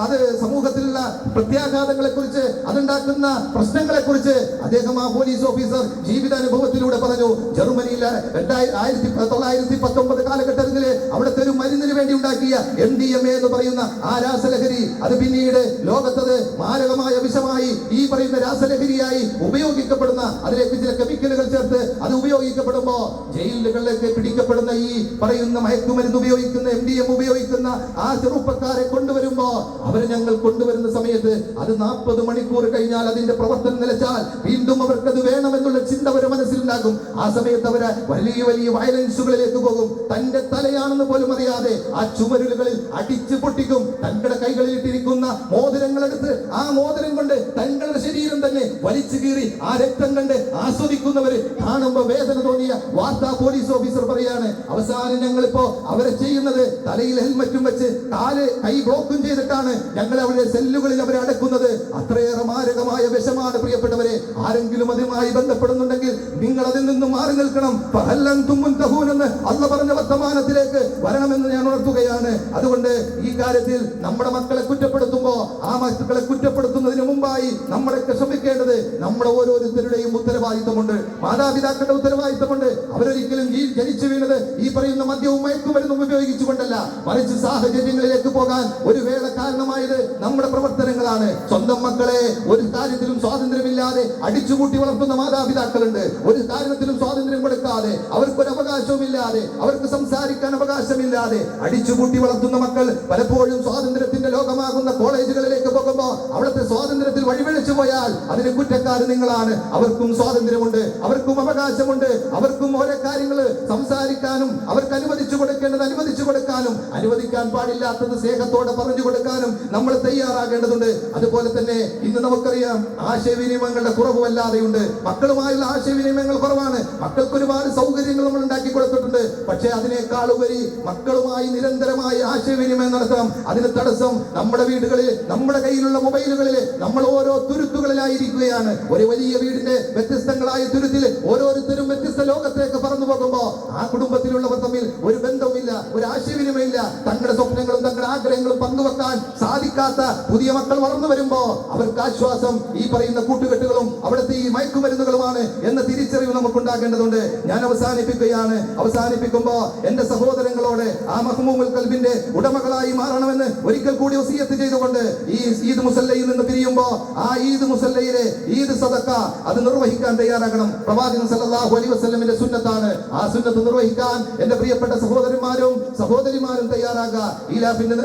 അത് സമൂഹത്തിലുള്ള പ്രത്യാഘാതങ്ങളെ കുറിച്ച്, അതുണ്ടാക്കുന്ന പ്രശ്നങ്ങളെ കുറിച്ച് അദ്ദേഹം, ആ പോലീസ് ഓഫീസർ ജീവിതാനുഭവത്തിലൂടെ പറഞ്ഞു. ജർമ്മനിയിലെ 1919 കാലഘട്ടത്തിൽ അവിടുത്തെ ഒരു മരുന്നിന് വേണ്ടി ഉണ്ടാക്കിയ MDMA എന്ന് പറയുന്ന ആ രാസലഹരി, അത് പിന്നീട് ലോകത്തത് മാരകമായ വിഷമായി ഈ പറയുന്ന രാസലഹരിയായി ഉപയോഗിക്കപ്പെടുന്ന, അതിലേക്ക് ചില കെമിക്കലുകൾ ചേർത്ത് അത് ഉപയോഗിക്കപ്പെടുമ്പോ ജയിലുകളിലേക്ക് പിടിക്കപ്പെടുന്ന ഈ പറയുന്ന മയക്കുമരുന്ന് ഉപയോഗിക്കുന്ന MDMA ഉപയോഗിക്കുന്ന ആ ചെറുപ്പക്കാരെ കൊണ്ടുവരുമ്പോ അവരെ ഞങ്ങൾ കൊണ്ടുവരുന്ന സമയത്ത് അത് 40 മണിക്കൂർ കഴിഞ്ഞാൽ അതിന്റെ പ്രവർത്തനം നിലച്ചാൽ വീണ്ടും അവർക്കത് വേണമെന്നുള്ള ചിന്ത അവരുടെ മനസ്സിലുണ്ടാകും. ആ സമയത്ത് അവരെ വലിയ വലിയ വയലൻസുകളിലേക്ക് പോകും. തന്റെ തലയാണെന്ന് പോലും അറിയാതെ ആ ചുമരുകളിൽ അടിച്ചു പൊട്ടിക്കും. തങ്ങളുടെ കൈകളിൽ ഇട്ടിരിക്കുന്ന മോതിരങ്ങളെടുത്ത് ആ മോതിരം കൊണ്ട് തങ്ങളുടെ ശരീരം തന്നെ വലിച്ചു കീറി ആ രക്തം കണ്ട് ആസ്വദിക്കുന്നവര് കാണുമ്പോ വേദന തോന്നിയ വാർത്താ പോലീസ് ഓഫീസർ പറയാണ്, അവസാനം ഞങ്ങളിപ്പോ അവരെ ചെയ്യുന്നത് തലയിൽ ഹെൽമറ്റും വെച്ച് കൈ ബ്ലോക്കും ചെയ്തിട്ടാണ് ഞങ്ങൾ അവരുടെ സെല്ലുകളിൽ അവരെ അടക്കുന്നത്. അത്രയേറെ മാരകമായ വിഷമാണ് പ്രിയപ്പെട്ടവരെ. ആരെങ്കിലും അതുമായി ബന്ധപ്പെടുന്നുണ്ടെങ്കിൽ നിങ്ങൾ അതിൽ നിന്നും മാറി നിൽക്കണം. എന്ന് അള്ളാഹു പറഞ്ഞ വർത്തമാനത്തിലേക്ക് വരണമെന്ന് ഞാൻ ഉണർത്തുകയാണ്. അതുകൊണ്ട് ഈ കാര്യത്തിൽ നമ്മുടെ മക്കളെ കുറ്റപ്പെടുത്തുമ്പോ ആ മക്കളെ കുറ്റപ്പെടുത്തുന്നതിന് മുമ്പായി നമ്മളൊക്കെ ശ്രമിക്കേണ്ടത് നമ്മുടെ ഓരോരുത്തരുടെയും ഉത്തരവാദിത്തമുണ്ട്, മാതാപിതാക്കളുടെ ഉത്തരവാദിത്തമുണ്ട്. അവരൊരിക്കലും ജനിച്ചു വീണത് ഈ പറയുന്ന മദ്യവും മയക്കുമരുന്നും ഉപയോഗിച്ചുകൊണ്ടല്ല, മറിച്ച് സാഹചര്യങ്ങളിലേക്ക് പോകാൻ ഒരു വേള കാരണമായത് നമ്മുടെ പ്രവർത്തനങ്ങളാണ്. സ്വന്തം മക്കളെ ഒരു കാര്യത്തിലും സ്വാതന്ത്ര്യമില്ലാതെ അടിച്ചുകൂട്ടി വളർത്തുന്ന മാതാപിതാക്കളുണ്ട്. ഒരു കാര്യത്തിലും സ്വാതന്ത്ര്യം കൊടുക്കാതെ, അവർക്കൊരു അവകാശവുമില്ലാതെ, അവർക്ക് സംസാരിക്കാൻ അവകാശമില്ലാതെ അടിച്ചുകൂട്ടി വളർത്തുന്ന മക്കൾ പലപ്പോഴും സ്വാതന്ത്ര്യത്തിന്റെ ലോകമാകുന്ന കോളേജുകളിലേക്ക് പോകുമ്പോ അവിടുത്തെ സ്വാതന്ത്ര്യത്തിൽ വഴിപിഴച്ചു പോയാൽ അതിന് കുറ്റക്കാര് നിങ്ങളാണ്. അവർക്കും സ്വാതന്ത്ര്യമുണ്ട്, അവർക്കും അവകാശമുണ്ട്, അവർക്കും ഓരോ കാര്യങ്ങൾ സംസാരിക്കാനും അവർക്ക് അനുവദിച്ചു കൊടുക്കേണ്ടത് അനുവദിച്ചു കൊടുക്കാനും അനുവദിക്കാൻ പാടില്ലാത്തത് സ്നേഹത്തോടെ പറഞ്ഞു കൊടുക്കാനും നമ്മൾ തയ്യാറാകേണ്ടതുണ്ട്. അതുപോലെ തന്നെ ഇന്ന് നമുക്കറിയാം ആശയവിനിമയങ്ങളുടെ കുറവ് വല്ലാതെയുണ്ട്. മക്കളുമായുള്ള ആശയവിനിമയങ്ങൾ കുറവാണ്. മക്കൾക്ക് ഒരുപാട് സൗകര്യങ്ങൾ നമ്മൾ ഉണ്ടാക്കി കൊടുത്തിട്ടുണ്ട്. പക്ഷേ അതിനേക്കാൾ ഉപരി മക്കളുമായി നിരന്തരമായി ആശയവിനിമയം നടത്തണം. അതിന് തടസ്സം നമ്മുടെ വീടുകളിൽ, നമ്മുടെ കയ്യിലുള്ള മൊബൈലുകളിൽ നമ്മൾ ഓരോ തുരുത്തുകളിലായിരിക്കുകയാണ്. ഒരു വലിയ വീടിന്റെ വ്യത്യസ്തങ്ങളായ തുരുത്തിൽ ഓരോരുത്തരും വ്യത്യസ്ത ലോകത്തേക്ക് പറന്നു പോകുമ്പോ ആ കുടുംബത്തിലുള്ളവർ തമ്മിൽ ഒരു ബന്ധവുമില്ല, ഒരു ആശയവിനിമയമില്ല. തങ്ങളുടെ സ്വപ്നങ്ങളും തങ്ങളുടെ ആഗ്രഹങ്ങളും പങ്കുവെക്കാൻ സാധിക്കാത്ത പുതിയ മക്കൾ വളർന്നു വരുമ്പോ അവർക്ക് ആശ്വാസം ഈ പറയുന്ന കൂട്ടുകെട്ടുകളും അവിടുത്തെ ഈ മയക്കുമരുന്നുകളുമാണ് എന്ന തിരിച്ചറിവ് നമുക്കുണ്ടാകേണ്ടതുണ്ട്. ഞാൻ അവസാനിപ്പിക്കുമ്പോ എന്റെ സഹോദരങ്ങളോട് ആ മഹ്മൂമുൽ ഖൽബിന്റെ ഉടമകളായി മാറണമെന്ന് ഒരിക്കൽ കൂടി വസിയത്ത് ചെയ്തുകൊണ്ട് ഈ ഈദ് മുസല്ലയിൽ നിന്ന് പിരിയുമ്പോ ആ ഈദ് മുസല്ലയിലെ ഈദ് സദക്ക അത് നിർവഹിക്കാൻ തയ്യാറാകണം. പ്രവാചകൻ സല്ലല്ലാഹു അലൈഹി വസല്ലമിന്റെ സുന്നത്താണ്. ആ സുന്നത്ത് നിർവഹിക്കാൻ എന്റെ പ്രിയപ്പെട്ട സഹോദരന്മാരും സഹോദരിമാരും തയ്യാറാകുക. ഈലാഫിന്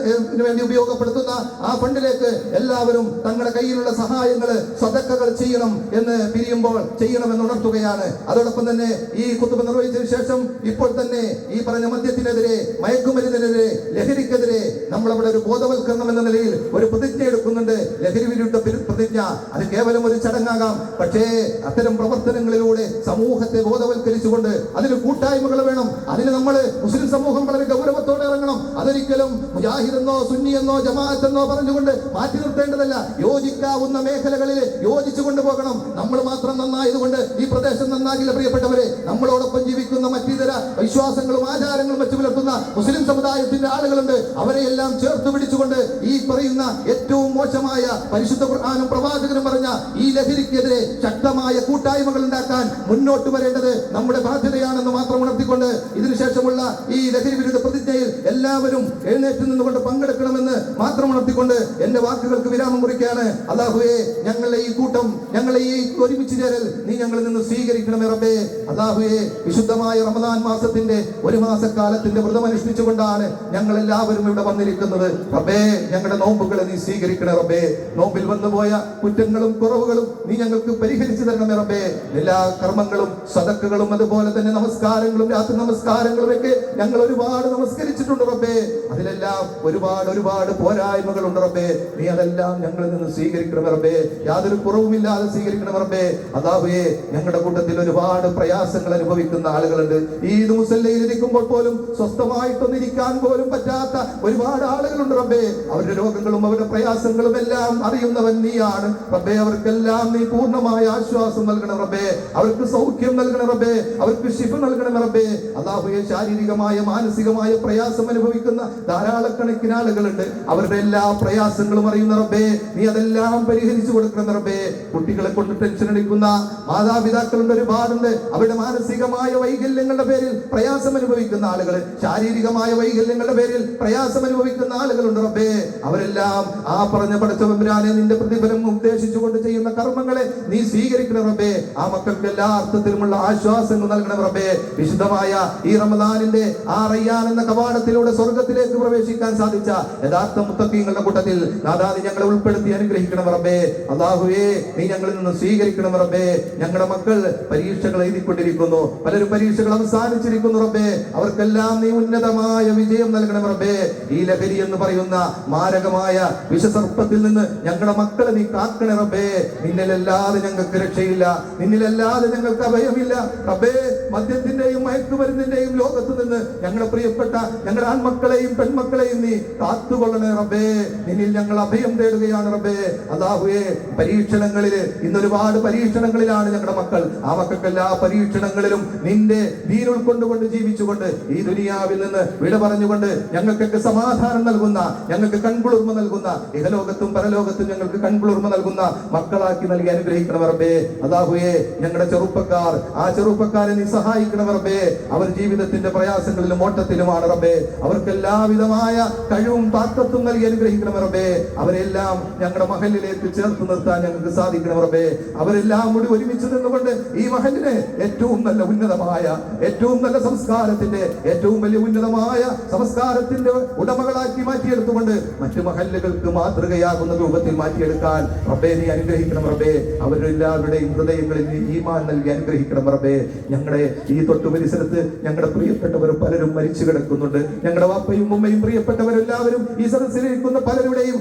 വേണ്ടി ഉപയോഗപ്പെടുത്തുന്ന ആ ഫണ്ടിലേക്ക് എല്ലാവരും തങ്ങളുടെ കയ്യിലുള്ള സഹായങ്ങൾ സദക്കകൾ ചെയ്യണം എന്ന് പിരിയുമ്പോൾ ചെയ്യണമെന്ന് ഉണർത്തുകയാണ്. അതോടൊപ്പം തന്നെ ഈ ഖുതുബ നിർവഹിച്ചതിന് ശേഷം ഇപ്പോൾ തന്നെ ഈ പറഞ്ഞ മദ്യത്തിനെതിരെ, മയക്കുമരുന്നിനെതിരെ, ലഹരിക്കെതിരെ നമ്മളവിടെ ഒരു ബോധവൽക്കരണം എന്ന നിലയിൽ ഒരു പ്രതിജ്ഞ എടുക്കുന്നുണ്ട്. ലഹരി വിരുദ്ധ പ്രതിജ്ഞ. അത് കേവലം ഒരു ചടങ്ങാകാം. പക്ഷേ അത്തരം പ്രവർത്തനങ്ങളിലൂടെ സമൂഹത്തെ ബോധവൽക്കരിച്ചുകൊണ്ട് അതിന് കൂട്ടായ്മകൾ വേണം. അതിന് നമ്മൾ മുസ്ലിം സമൂഹം വളരെ ഗൗരവത്തോടെ ഇറങ്ങണം. അതൊരിക്കലും മുജാഹിദെന്നോ സുന്നിയെന്നോ ജമാഅത്തെന്നോ പറഞ്ഞുകൊണ്ട് മാറ്റി നിർത്തേണ്ടതല്ല. യോജിക്കാവുന്ന മേഖലകളിൽ യോജിച്ചു കൊണ്ടുപോകണം. നമ്മൾ മാത്രം നന്നായതുകൊണ്ട് ഈ പ്രദേശം നന്നാകില്ല പ്രിയപ്പെട്ടവരെ. നമ്മളോടൊപ്പം ജീവിക്കുന്ന മറ്റിതര വിശ്വാസങ്ങളും ആചാരങ്ങളും വെച്ച് പുലർത്തുന്ന മുസ്ലിം സമുദായത്തിന്റെ ആളുകളുണ്ട്. അവരെയെല്ലാം ചേർത്ത് പിടിച്ചുകൊണ്ട് ഈ പറയുന്ന ഏറ്റവും മോശമായ പരിശുദ്ധ ഖുർആനും പ്രവാചകനും പറഞ്ഞ ഈ ലഹരിക്കെതിരെ ശക്തമായ കൂട്ടായ്മകൾ ഉണ്ടാക്കാൻ മുന്നോട്ട് വരേണ്ടത് നമ്മുടെ ബാധ്യതയാണെന്ന് മാത്രം ഉണർത്തിക്കൊണ്ട് ഇതിനുശേഷമുള്ള ഈ ലഹരി വിരുദ്ധ പ്രതിജ്ഞയിൽ എല്ലാവരും എഴുന്നേറ്റ് നിന്നുകൊണ്ട് പങ്കെടുക്കണമെന്ന് മാത്രം ഉണർത്തിക്കൊണ്ട് എന്റെ വാക്കുകൾക്ക് വിരാമം കുറിക്കുകയാണ്. അല്ലാഹുവേ, ഞങ്ങളുടെ ഈ കൂട്ടം, ഞങ്ങളെ ഈ ഒരുമിച്ച് ചേരൽ നീ ഞങ്ങളിൽ നിന്ന് സ്വീകരിക്കണമേ റബ്ബേ. അല്ലാഹുവേ, വിശുദ്ധമായ റമദാൻ മാസത്തിന്റെ ഒരു മാസക്കാലത്തിന്റെ വ്രതം അനുഷ്ഠിച്ചുകൊണ്ടാണ് ഞങ്ങൾ എല്ലാവരും ഇവിടെ വന്നിരിക്കുന്നത്. റബ്ബേ, ഞങ്ങളുടെ നോമ്പുകളെ നീ സ്വീകരിക്കണേ റബ്ബേ. നോമ്പിൽ വന്നുപോയ കുറ്റങ്ങളും കുറവുകളും നീ ഞങ്ങൾക്ക് പരിഹരിച്ചു തരണമേ റബ്ബേ. എല്ലാ കർമ്മങ്ങളും സദക്കകളും അതുപോലെ തന്നെ നമസ്കാരങ്ങളും രാത്രി നമസ്കാരങ്ങളും ഒക്കെ ഞങ്ങൾ ഒരുപാട് നമസ്കരിച്ചിട്ടുണ്ട് റബ്ബേ. അതിലെല്ലാം ഒരുപാട് പോരായ്മകളുണ്ട് റബ്ബേ. നീ അതെല്ലാം ഞങ്ങളിൽ നിന്ന് സ്വീകരിക്കണമേ റബ്ബേ. യാതൊരു കുറവുമില്ലാതെ സ്വീകരിക്കണമേ റബ്ബേ. അല്ലാഹുവേ, ഞങ്ങളുടെ കൂട്ടത്തിൽ ഒരുപാട് പ്രയാസങ്ങൾ അനുഭവിക്കുന്ന ആളുകളുണ്ട്. ഈദ് മുസല്ലയിൽ ഇരിക്കുമ്പോൾ പോലും സ്വസ്ഥമായിട്ടൊന്നും ഇരിക്കാൻ പോലും പറ്റാത്ത ഒരുപാട് ആളുകളുണ്ട് റബ്ബേ. അവരുടെ രോഗങ്ങളും അവരുടെ പ്രയാസങ്ങളും എല്ലാം അറിയുന്നവൻ നീയാണ് റബ്ബേ. അവർക്കെല്ലാം നീ പൂർണ്ണമായ ആശ്വാസം നൽകണം റബ്ബേ. അവർക്ക് സൗഖ്യം നൽകണം റബ്ബേ. അവർക്ക് ശിഫ നൽകണം റബ്ബേ. അല്ലാഹുവേ, ശാരീരികമായ മാനസികമായ പ്രയാസം അനുഭവിക്കുന്ന ധാരാളക്കണക്കിന് ആളുകളുണ്ട്. അവരുടെ എല്ലാ പ്രയാസങ്ങളും അറിയുന്ന റബ്ബേ, നീ അതെല്ലാം പരിഹരിച്ചു കൊടുക്കണം റബ്ബേ. കുട്ടികളെ കൊണ്ട് ടെൻഷൻ അടിക്കുന്ന മാതാപിതാക്കളുണ്ട്, ഒരുപാടുണ്ട്. അവരുടെ മാനസികമായ വൈകല്യങ്ങളുടെ പേരിൽ പ്രയാസം അനുഭവിക്കുന്ന ആളുകൾ, ശാരീരികമായ വൈകല്യങ്ങളുടെ പേരിൽ പ്രയാസം അനുഭവിക്കുന്ന ആളുകളുണ്ട് റബ്ബേ. അവരെല്ലാം ആ പറഞ്ഞ പടച്ചവമ്പുരാനെ നിന്റെ പ്രതിഫലം ഉദ്ദേശിച്ചുകൊണ്ട് ചെയ്യുന്ന കർമ്മങ്ങളെ നീ സ്വീകരിക്കണം റബ്ബേ. ആ മക്കൾക്ക് എല്ലാ അർത്ഥത്തിലുമുള്ള ആശ്വാസങ്ങൾ നൽകണം റബ്ബേ. വിശുദ്ധമായ ഈ റമദാനിന്റെ ആ റയ്യാൻ എന്ന കവാടത്തിൽ ഇസ്ലാമിലൂടെ സ്വർഗത്തിലേക്ക് പ്രവേശിക്കാൻ സാധിച്ച യഥാർത്ഥ മുത്തഖീങ്ങളുടെ കൂട്ടത്തിൽ നാഥാ നീ ഞങ്ങളെ ഉൾപ്പെടുത്തി അനുഗ്രഹിക്കണം റബ്ബേ. അല്ലാഹുവേ നീ ഞങ്ങളിൽ നിന്ന് സ്വീകരിക്കണം റബ്ബേ. ഞങ്ങളുടെ മക്കൾ പരീക്ഷകൾ എഴുതിക്കൊണ്ടിരിക്കുന്നു, പലരും പരീക്ഷകൾ അവസാനിച്ചിരിക്കുന്നു റബ്ബേ. അവർക്കെല്ലാം നീ ഉന്നതമായ വിജയം നൽകണം റബ്ബേ. ഈ ലഹരി എന്ന് പറയുന്ന മാരകമായ വിഷസർപ്പത്തിൽ നിന്ന് ഞങ്ങളുടെ മക്കളെ നീ കാക്കണേ റബ്ബേ. നിന്നിലല്ലാതെ ഞങ്ങൾക്ക് രക്ഷയില്ല, നിന്നിലല്ലാതെ ഞങ്ങൾക്ക് അഭയമില്ല റബ്ബേ. മദ്യത്തിന്റെയും മയക്കുമരുന്നിന്റെയും ലോകത്ത് നിന്ന് ഞങ്ങളുടെ പ്രിയപ്പെട്ട ഞങ്ങളുടെ ആൺമക്കളെയും പെൺമക്കളെയും നീ കാത്തുകൊള്ളണേ റബ്ബേ. നിന്നിൽ ഞങ്ങൾ അഭയം തേടുകയാണ് റബ്ബേ. അല്ലാഹുവേ പരീക്ഷണങ്ങളിൽ ഇന്നൊരുപാട് പരീക്ഷണങ്ങളിലാണ് ഞങ്ങളുടെ മക്കൾ. ആ മക്കൾക്ക് എല്ലാ പരീക്ഷണങ്ങളിലും നിന്റെ ദീൻ ഉൾക്കൊണ്ടുകൊണ്ട് ജീവിച്ചുകൊണ്ട് ഈ ദുനിയാവിൽ നിന്ന് വിട പറഞ്ഞുകൊണ്ട് ഞങ്ങൾക്കൊക്കെ സമാധാനം നൽകുന്ന, ഞങ്ങൾക്ക് കൺകുളിർമ നൽകുന്ന, ഇഹലോകത്തും പരലോകത്തും ഞങ്ങൾക്ക് കൺകുളിർമ നൽകുന്ന മക്കളാക്കി നൽകി അനുഗ്രഹിക്കണം റബ്ബേ. അല്ലാഹുവേ ഞങ്ങളുടെ ചെറുപ്പക്കാർ, ആ ചെറുപ്പക്കാരെ നീ സഹായിക്കണം റബ്ബേ. അവർ ജീവിതത്തിന്റെ പ്രയാസങ്ങളിലും ഓട്ടത്തിലുമാണ് റബ്ബേ. അവർക്ക് എല്ലാവിധമായ കഴിവും താക്കത്തും നൽകി അനുഗ്രഹിക്കണം റബ്ബേ. അവരെല്ലാം ഞങ്ങളുടെ മഹലിലേക്ക് ചേർത്ത് നിർത്താൻ ഞങ്ങൾക്ക് സാധിക്കണം റബ്ബേ. അവരെല്ലാം കൂടി ഒരുമിച്ച് നിന്നുകൊണ്ട് ഈ മഹലിനെ ഏറ്റവും നല്ല ഉന്നതമായ, ഏറ്റവും നല്ല സംസ്കാരത്തിന്റെ, ഏറ്റവും വലിയ ഉന്നതമായ സംസ്കാരത്തിന്റെ ഉടമകളാക്കി മാറ്റിയെടുത്തുകൊണ്ട് മറ്റു മഹല്ലുകൾക്ക് മാതൃകയാകുന്ന രൂപത്തിൽ മാറ്റിയെടുക്കാൻ റബ്ബേ നീ അനുഗ്രഹിക്കണം റബ്ബേ. അവരെല്ലാവരുടെയും ഹൃദയങ്ങളിൽ നീ ഈമാൻ നൽകി അനുഗ്രഹിക്കണം റബ്ബേ. ഞങ്ങളുടെ ഈ തൊട്ടു പരിസരത്ത് ഞങ്ങളുടെ പ്രിയപ്പെട്ടവർ പലരും മരിച്ചു കിടക്കുന്നുണ്ട്. ഞങ്ങളുടെ വാപ്പയും ഉമ്മയും പ്രിയപ്പെട്ടവരെല്ലാവരും ഈ സദസ്സിലിരിക്കുന്ന പലരുടെയും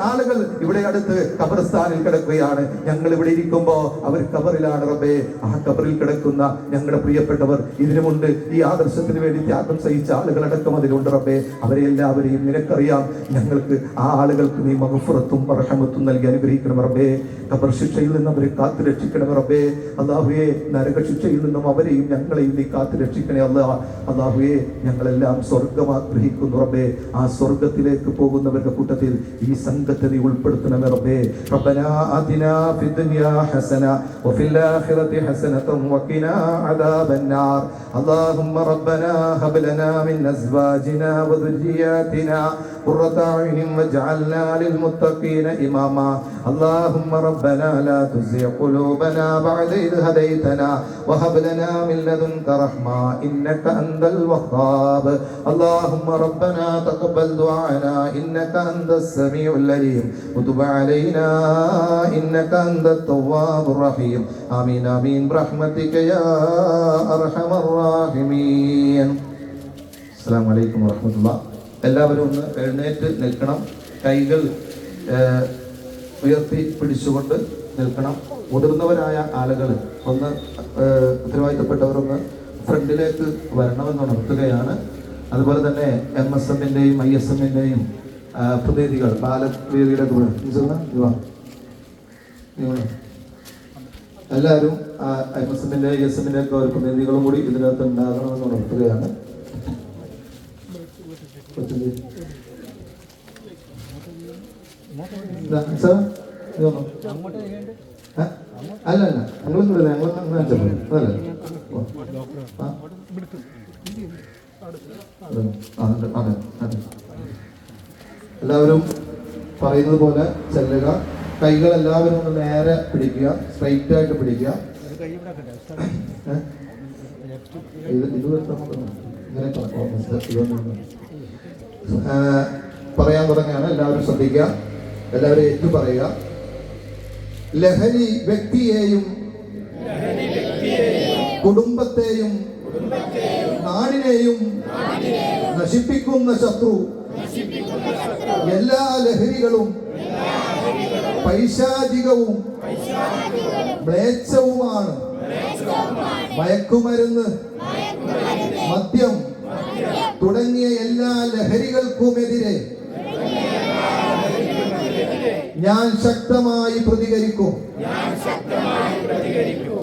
ആളുകൾ ഇവിടെ അടുത്ത് ഖബർസ്ഥാനിൽ കിടക്കുകയാണ്. ഞങ്ങൾ ഇവിടെ ഇരിക്കുമ്പോ അവർ ഖബറിലാണ് റബ്ബേ. ആ ഖബറിൽ കിടക്കുന്ന ഞങ്ങളുടെ പ്രിയപ്പെട്ടവർ ഇതിനുമുണ്ട് ഈ ആദർശത്തിന് വേണ്ടി ത്യാഗം സഹിച്ച ആളുകളടക്കം അതിലുണ്ട് റബ്ബേ. അവരെ എല്ലാവരെയും നിനക്കറിയാം. ഞങ്ങൾക്ക് ആ ആളുകൾക്ക് നീ മഗ്ഫിറത്തും റഹ്മത്തും നൽകി അനുഗ്രഹിക്കണം റബ്ബേ. ഖബർ ശിക്ഷയിൽ നിന്ന് അവരെ കാത്തു രക്ഷിക്കണം റബ്ബേ. അല്ലാഹുവേ നരക ശിക്ഷയിൽ നിന്നും അവരെയും ഞങ്ങളെയും നീ കാത്തു രക്ഷിക്കണേ അല്ലാഹുവേ. ഞങ്ങളെല്ലാം സ്വർഗം ആഗ്രഹിക്കുന്നു റബ്ബേ. ആ സ്വർഗത്തിലേക്ക് പോകുന്നവരുടെ കൂട്ടത്തിൽ ഈ സംഘത്തെ നീ ഉൾപ്പെടുത്തണമേ റബ്ബേ. റബ്ബനാ ആതിനാ ഫിദ്ദുനിയാ ഹസന വഫിൽ ആഖിറതി ഹസനതൻ വഖിനാ അദാബന്നാർ. അല്ലാഹുമ്മ റബ്ബനാ ഹബ് ലനാ മിൻ അസ്വാജിനാ വദുരിയാതിനാ ഖുർറത അയ്നിൻ വജ്അൽനാ ലിൽമുത്തഖീന ഇമാമാ. അല്ലാഹുമ്മ റബ്ബനാ ലാ തുസിഗ് ഖുലൂബനാ ബഅദ ഇദ് ഹദൈതനാ വഹബ് ലനാ മിൻ ലദുൻക റഹ്മ ഇന്നക അൻതൽ വഖ്ഹാബ്. അല്ലാഹുമ്മ റബ്ബനാ തഖബ്ബൽ ദുആനാ ഇന്നക അൻതസ് സമീഉൽ അലീം വതുബ് അലൈനാ ഇന്നക അൻതത് തവ്വാബുർ റഹീം. ആമീൻ ആമീൻ ബിറഹ്മതിക യാ അർഹമർ റഹീമീൻ. അസ്സലാമു അലൈക്കും വറഹ്മത്തുള്ളാഹി. എല്ലാവരും ഒന്ന് എഴുന്നേറ്റ് നിൽക്കണം. കൈകൾ ഉയർത്തി പിടിച്ചുകൊണ്ട് നിൽക്കണം. മുതിർന്നവരായ ആളുകൾ ഒന്ന് ഉത്തരവാദിത്തപ്പെട്ടവരൊന്ന് ഫ്രണ്ടിലേക്ക് വരണമെന്ന് ഉണർത്തുകയാണ്. അതുപോലെ തന്നെ MSMന്റെയും ISMന്റെയും പ്രതിനിധികൾ ബാലവേദിയുടെ എല്ലാവരും MSMന്റെ ISMന്റെ ഒക്കെ ഒരു പ്രതിനിധികളും കൂടി ഇതിനകത്ത് ഉണ്ടാകണമെന്ന് ഉണർത്തുകയാണ്. അല്ല അല്ല ഞങ്ങളും കൂടെ എല്ലാവരും പറയുന്നത് പോലെ ചെല്ലുക. കൈകൾ എല്ലാവരും ഒന്ന് നേരെ പിടിക്കുക, സ്ട്രൈറ്റ് ആയിട്ട് പിടിക്കുക. പറയാൻ തുടങ്ങിയാണ്. എല്ലാവരും ശ്രദ്ധിക്കുക, എല്ലാവരും ഏറ്റു പറയുക. ലഹരി വ്യക്തിയെയും കുടുംബത്തെയും നാടിനെയും നശിപ്പിക്കുന്ന ശത്രു. എല്ലാ ലഹരികളും പൈശാചികവും മ്ലേച്ഛവുമാണ്. മയക്കുമരുന്ന്, മദ്യം തുടങ്ങിയ എല്ലാ ലഹരികൾക്കുമെതിരെ ഞാൻ ശക്തമായി പ്രതികരിക്കും.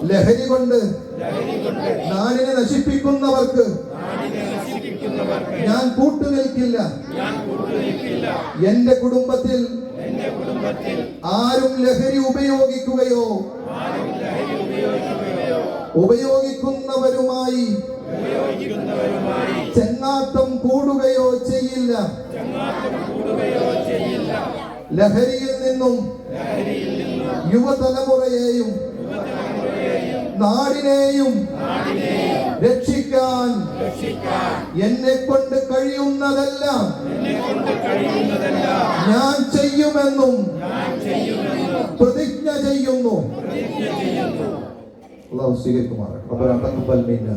ലഹരി കൊണ്ട് നാടിനെ നശിപ്പിക്കുന്നവർക്ക് ഞാൻ കൂട്ടുനിൽക്കില്ല. എന്റെ കുടുംബത്തിൽ ആരും ലഹരി ഉപയോഗിക്കുകയോ ഉപയോഗിക്കുന്നവരുമായി ചെങ്ങാത്തം കൂടുകയോ ചെയ്യില്ല. ലഹരിയിൽ നിന്നും യുവതലമുറയെയും നാടിനെയും രക്ഷിക്കാൻ എന്നെ കൊണ്ട് കഴിയുന്നതെല്ലാം ഞാൻ ചെയ്യുമെന്നും പ്രതിജ്ഞ ചെയ്യുന്നു. അല്ലാഹു സ്വീകരിക്കുമാറാകട്ടെ. റബ്ബനാ തഖബ്ബൽ മിന്നാ